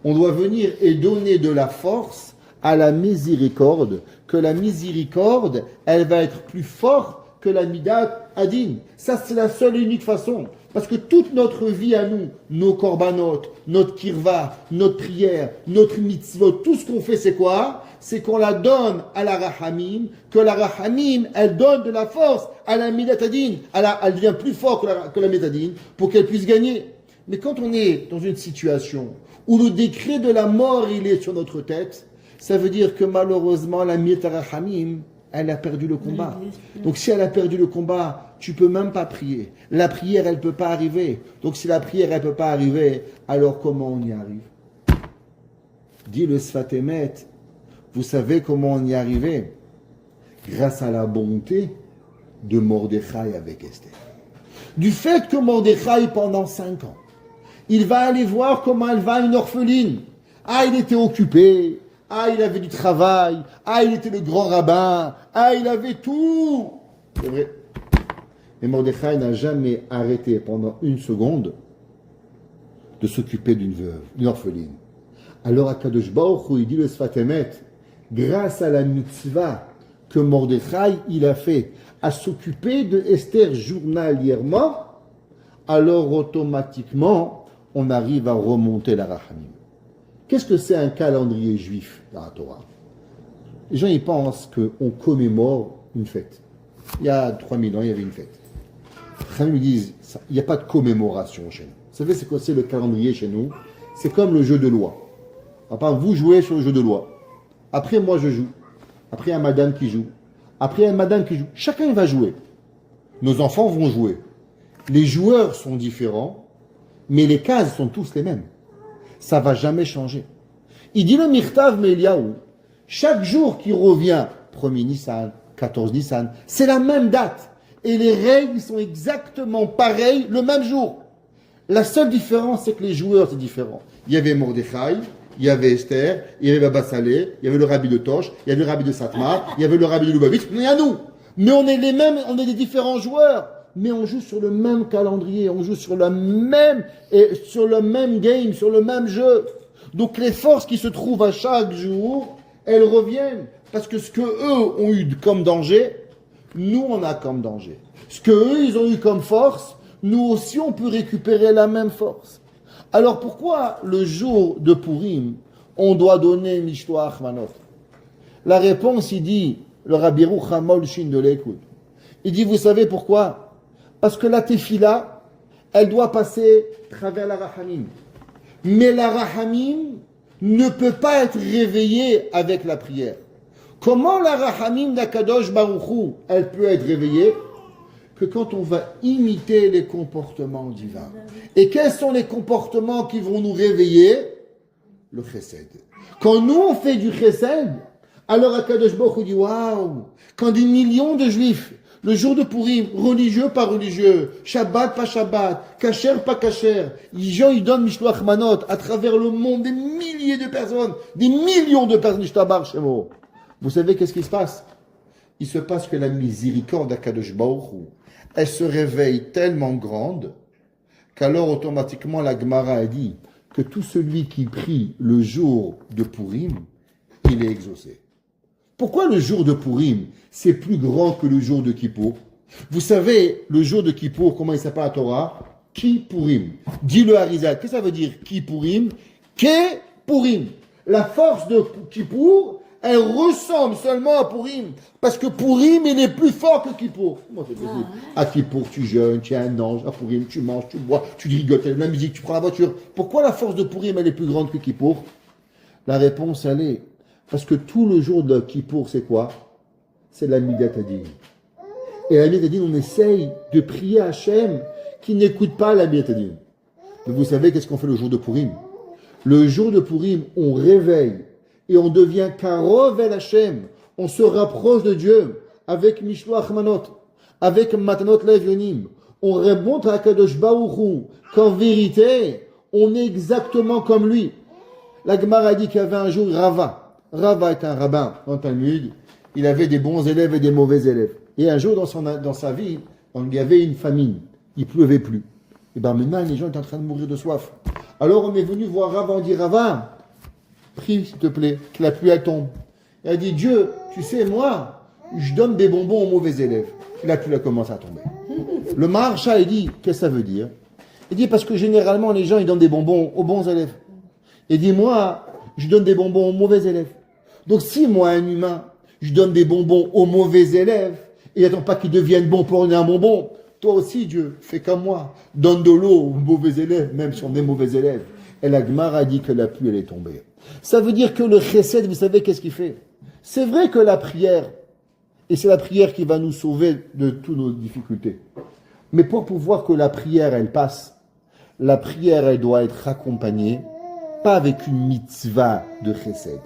On doit venir et donner de la force à la miséricorde, que la miséricorde, elle va être plus forte que la midat hadin. Ça, c'est la seule et unique façon. Parce que toute notre vie à nous, nos korbanot, notre kirva, notre prière, notre mitzvot, tout ce qu'on fait, c'est quoi? C'est qu'on la donne à la rachamim, que la rachamim, elle donne de la force à la midat hadin. Elle devient plus forte que la midat hadin pour qu'elle puisse gagner. Mais quand on est dans une situation où le décret de la mort, il est sur notre tête, ça veut dire que malheureusement, la midat rachamim, elle a perdu le combat. Donc si elle a perdu le combat, tu peux même pas prier. La prière, elle peut pas arriver. Donc si la prière, elle peut pas arriver, alors comment on y arrive? Dit le Sfat Emet, vous savez comment on y arrivait? Grâce à la bonté de Mordechai avec Esther. Du fait que Mordechai, pendant 5 ans, il va aller voir comment elle va une orpheline. Ah, il était occupé. Ah, il avait du travail. Ah, il était le grand rabbin. Ah, il avait tout. C'est vrai. Mais Mordechai n'a jamais arrêté pendant 1 seconde de s'occuper d'une veuve, d'une orpheline. Alors, à Kadosh Baruch Hu, il dit le Sfat Emet, grâce à la mitzvah que Mordechai, il a fait, à s'occuper de Esther journalièrement, alors automatiquement, on arrive à remonter la rachamim. Qu'est-ce que c'est un calendrier juif dans la Torah? Les gens, ils pensent qu'on commémore une fête. Il y a 3000 ans, il y avait une fête. Les rachamim disent, il n'y a pas de commémoration chez nous. Vous savez, c'est quoi c'est le calendrier chez nous? C'est comme le jeu de loi. Enfin, vous jouez sur le jeu de loi. Après, moi, je joue. Après, il y a madame qui joue. Après, il y a madame qui joue. Chacun va jouer. Nos enfants vont jouer. Les joueurs sont différents, mais les cases sont tous les mêmes. Ça va jamais changer. Il dit le Mirtav Meliaou, chaque jour qui revient, 1er Nissan, 14 Nissan, c'est la même date. Et les règles sont exactement pareilles le même jour. La seule différence, c'est que les joueurs, c'est différent. Il y avait Mordechai, il y avait Esther, il y avait Baba Saleh, il y avait le rabbi de Tosh, il y avait le rabbi de Satmar, il y avait le rabbi de Lubavitch, il y a nous. Mais on est les mêmes, on est des différents joueurs. Mais on joue sur le même calendrier, on joue sur le même game, sur le même jeu. Donc les forces qui se trouvent à chaque jour, elles reviennent. Parce que ce que eux ont eu comme danger, nous on a comme danger. Ce que eux ils ont eu comme force, nous aussi on peut récupérer la même force. Alors pourquoi le jour de Purim, on doit donner Mishloach Achmanot? La réponse, il dit, le Rabbi Ruchamol Shin de l'Ekoud. Il dit, vous savez pourquoi? Parce que la tefila, elle doit passer à travers la rachamim. Mais la rachamim ne peut pas être réveillée avec la prière. Comment la rachamim d'Akadosh Baruch Hu, elle peut être réveillée? Que quand on va imiter les comportements divins. Et quels sont les comportements qui vont nous réveiller? Le chesed. Quand nous on fait du chesed, alors Akadosh Baruch Hu dit waouh! Quand des millions de juifs, le jour de Purim, religieux pas religieux, Shabbat pas Shabbat, kasher pas kasher, les gens ils donnent Mishloach Manot à travers le monde, des milliers de personnes, des millions de personnes, Ishtabar Shemo. Vous savez qu'est-ce qui se passe? il se passe que la miséricorde d'Akadosh Baruch Hu, elle se réveille tellement grande qu'alors automatiquement la Gemara a dit que tout celui qui prie le jour de Purim, il est exaucé. Pourquoi le jour de Purim, c'est plus grand que le jour de Kippour? Vous savez, le jour de Kippour, comment il s'appelle à Torah? Kippurim. Dis le Harizal. Qu'est-ce que ça veut dire Kippurim? Ke-Purim. La force de Kippour, elle ressemble seulement à Purim. Parce que Purim, il est plus fort que Kippour. Comment c'est possible? À Kippour, tu jeûnes, tu es un ange. À Purim, tu manges, tu bois, tu rigoles, tu as la musique, tu prends la voiture. Pourquoi la force de Purim, elle est plus grande que Kippour? La réponse, elle est parce que tout le jour de Kippour, c'est quoi? C'est la Midat Hadin. Et la Midat Hadin, on essaye de prier à Hachem qui n'écoute pas la Midat Hadin. Mais vous savez qu'est-ce qu'on fait le jour de Purim? Le jour de Purim, on réveille et on devient Karov el Hachem. On se rapproche de Dieu avec Mishloach Manot, avec Matanot Levionim. On remonte à Kadosh Baruch Hu qu'en vérité, on est exactement comme lui. La Gemara dit qu'il y avait un jour Rava. Rava est un rabbin dans le Talmud. Il avait des bons élèves et des mauvais élèves. Et un jour, dans sa vie, il y avait une famine. Il pleuvait plus. Et bien maintenant, les gens étaient en train de mourir de soif. Alors on est venu voir Rava, on dit Rava, prie s'il te plaît, que la pluie tombe. Il a dit Dieu, tu sais, moi, je donne des bonbons aux mauvais élèves. Et la pluie a commencé à tomber. Le Maharsha, il dit, qu'est-ce que ça veut dire? Il dit parce que généralement, les gens, ils donnent des bonbons aux bons élèves. Il dit, moi, je donne des bonbons aux mauvais élèves. Donc si moi, un humain, je donne des bonbons aux mauvais élèves, et n'attends pas qu'ils deviennent bons pour donner un bonbon, toi aussi, Dieu, fais comme moi. Donne de l'eau aux mauvais élèves, même si on est mauvais élèves. Et la Gemara dit que la pluie, elle est tombée. Ça veut dire que le chesed, vous savez qu'est-ce qu'il fait? C'est vrai que la prière, et c'est la prière qui va nous sauver de toutes nos difficultés. Mais pour pouvoir que la prière, elle passe, la prière, elle doit être accompagnée, pas avec une mitzvah de chesed.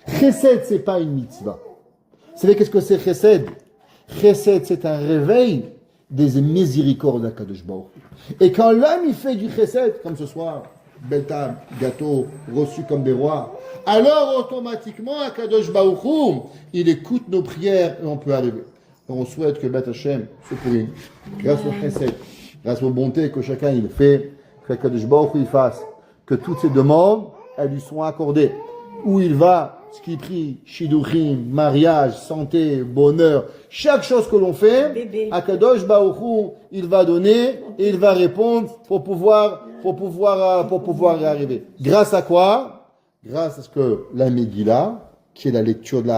Chesed, c'est pas une mitzvah. Vous savez qu'est-ce que c'est chesed? Chesed, c'est un réveil des miséricordes d'Akadosh Baruch Hu. Et quand l'homme, il fait du chesed, comme ce soir, belle table, gâteau, reçu comme des rois, alors automatiquement, Akadosh Baruch Hu, il écoute nos prières et on peut arriver. On souhaite que Beth Hashem se pourrit, grâce au chesed, grâce aux bontés que chacun il fait, qu'Akadosh Baruch Hu il fasse, que toutes ces demandes, elles lui sont accordées. Où il va, ce qu'il prie, shiduchim, mariage, santé, bonheur, chaque chose que l'on fait, Akadosh Baruch Hu, il va donner et il va répondre pour pouvoir y arriver. Grâce à quoi? Grâce à ce que la Megillah, qui est la lecture de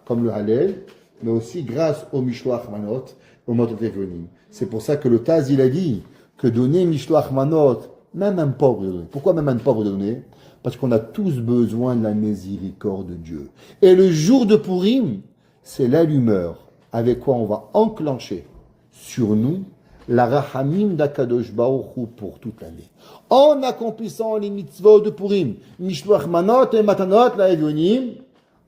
comme le Hallel, mais aussi grâce au Mishloach Manot, au Mot Tevonim. C'est pour ça que le Taz, il a dit que donner Mishloach Manot, même un pauvre de donner. Pourquoi même un pauvre de donner? Parce qu'on a tous besoin de la miséricorde de Dieu. Et le jour de Purim, c'est l'allumeur avec quoi on va enclencher sur nous la Rahamim d'Akadosh Baruch Hu pour toute l'année. En accomplissant les mitzvot de Purim, Mishloach Manot et Matanot, la Evionim,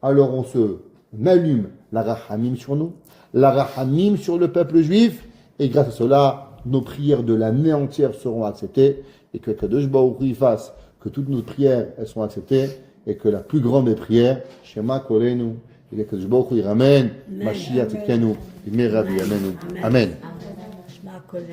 alors on se allume la Rahamim sur nous, la Rahamim sur le peuple juif, et grâce à cela, nos prières de l'année entière seront acceptées, et que Kadosh Baruch Hu fasse que toutes nos prières, elles sont acceptées, et que la plus grande des prières, Shema Kolenu, et que Kadosh Baruch Hu ramène, Mashiach Tkenu, Amen. Amen.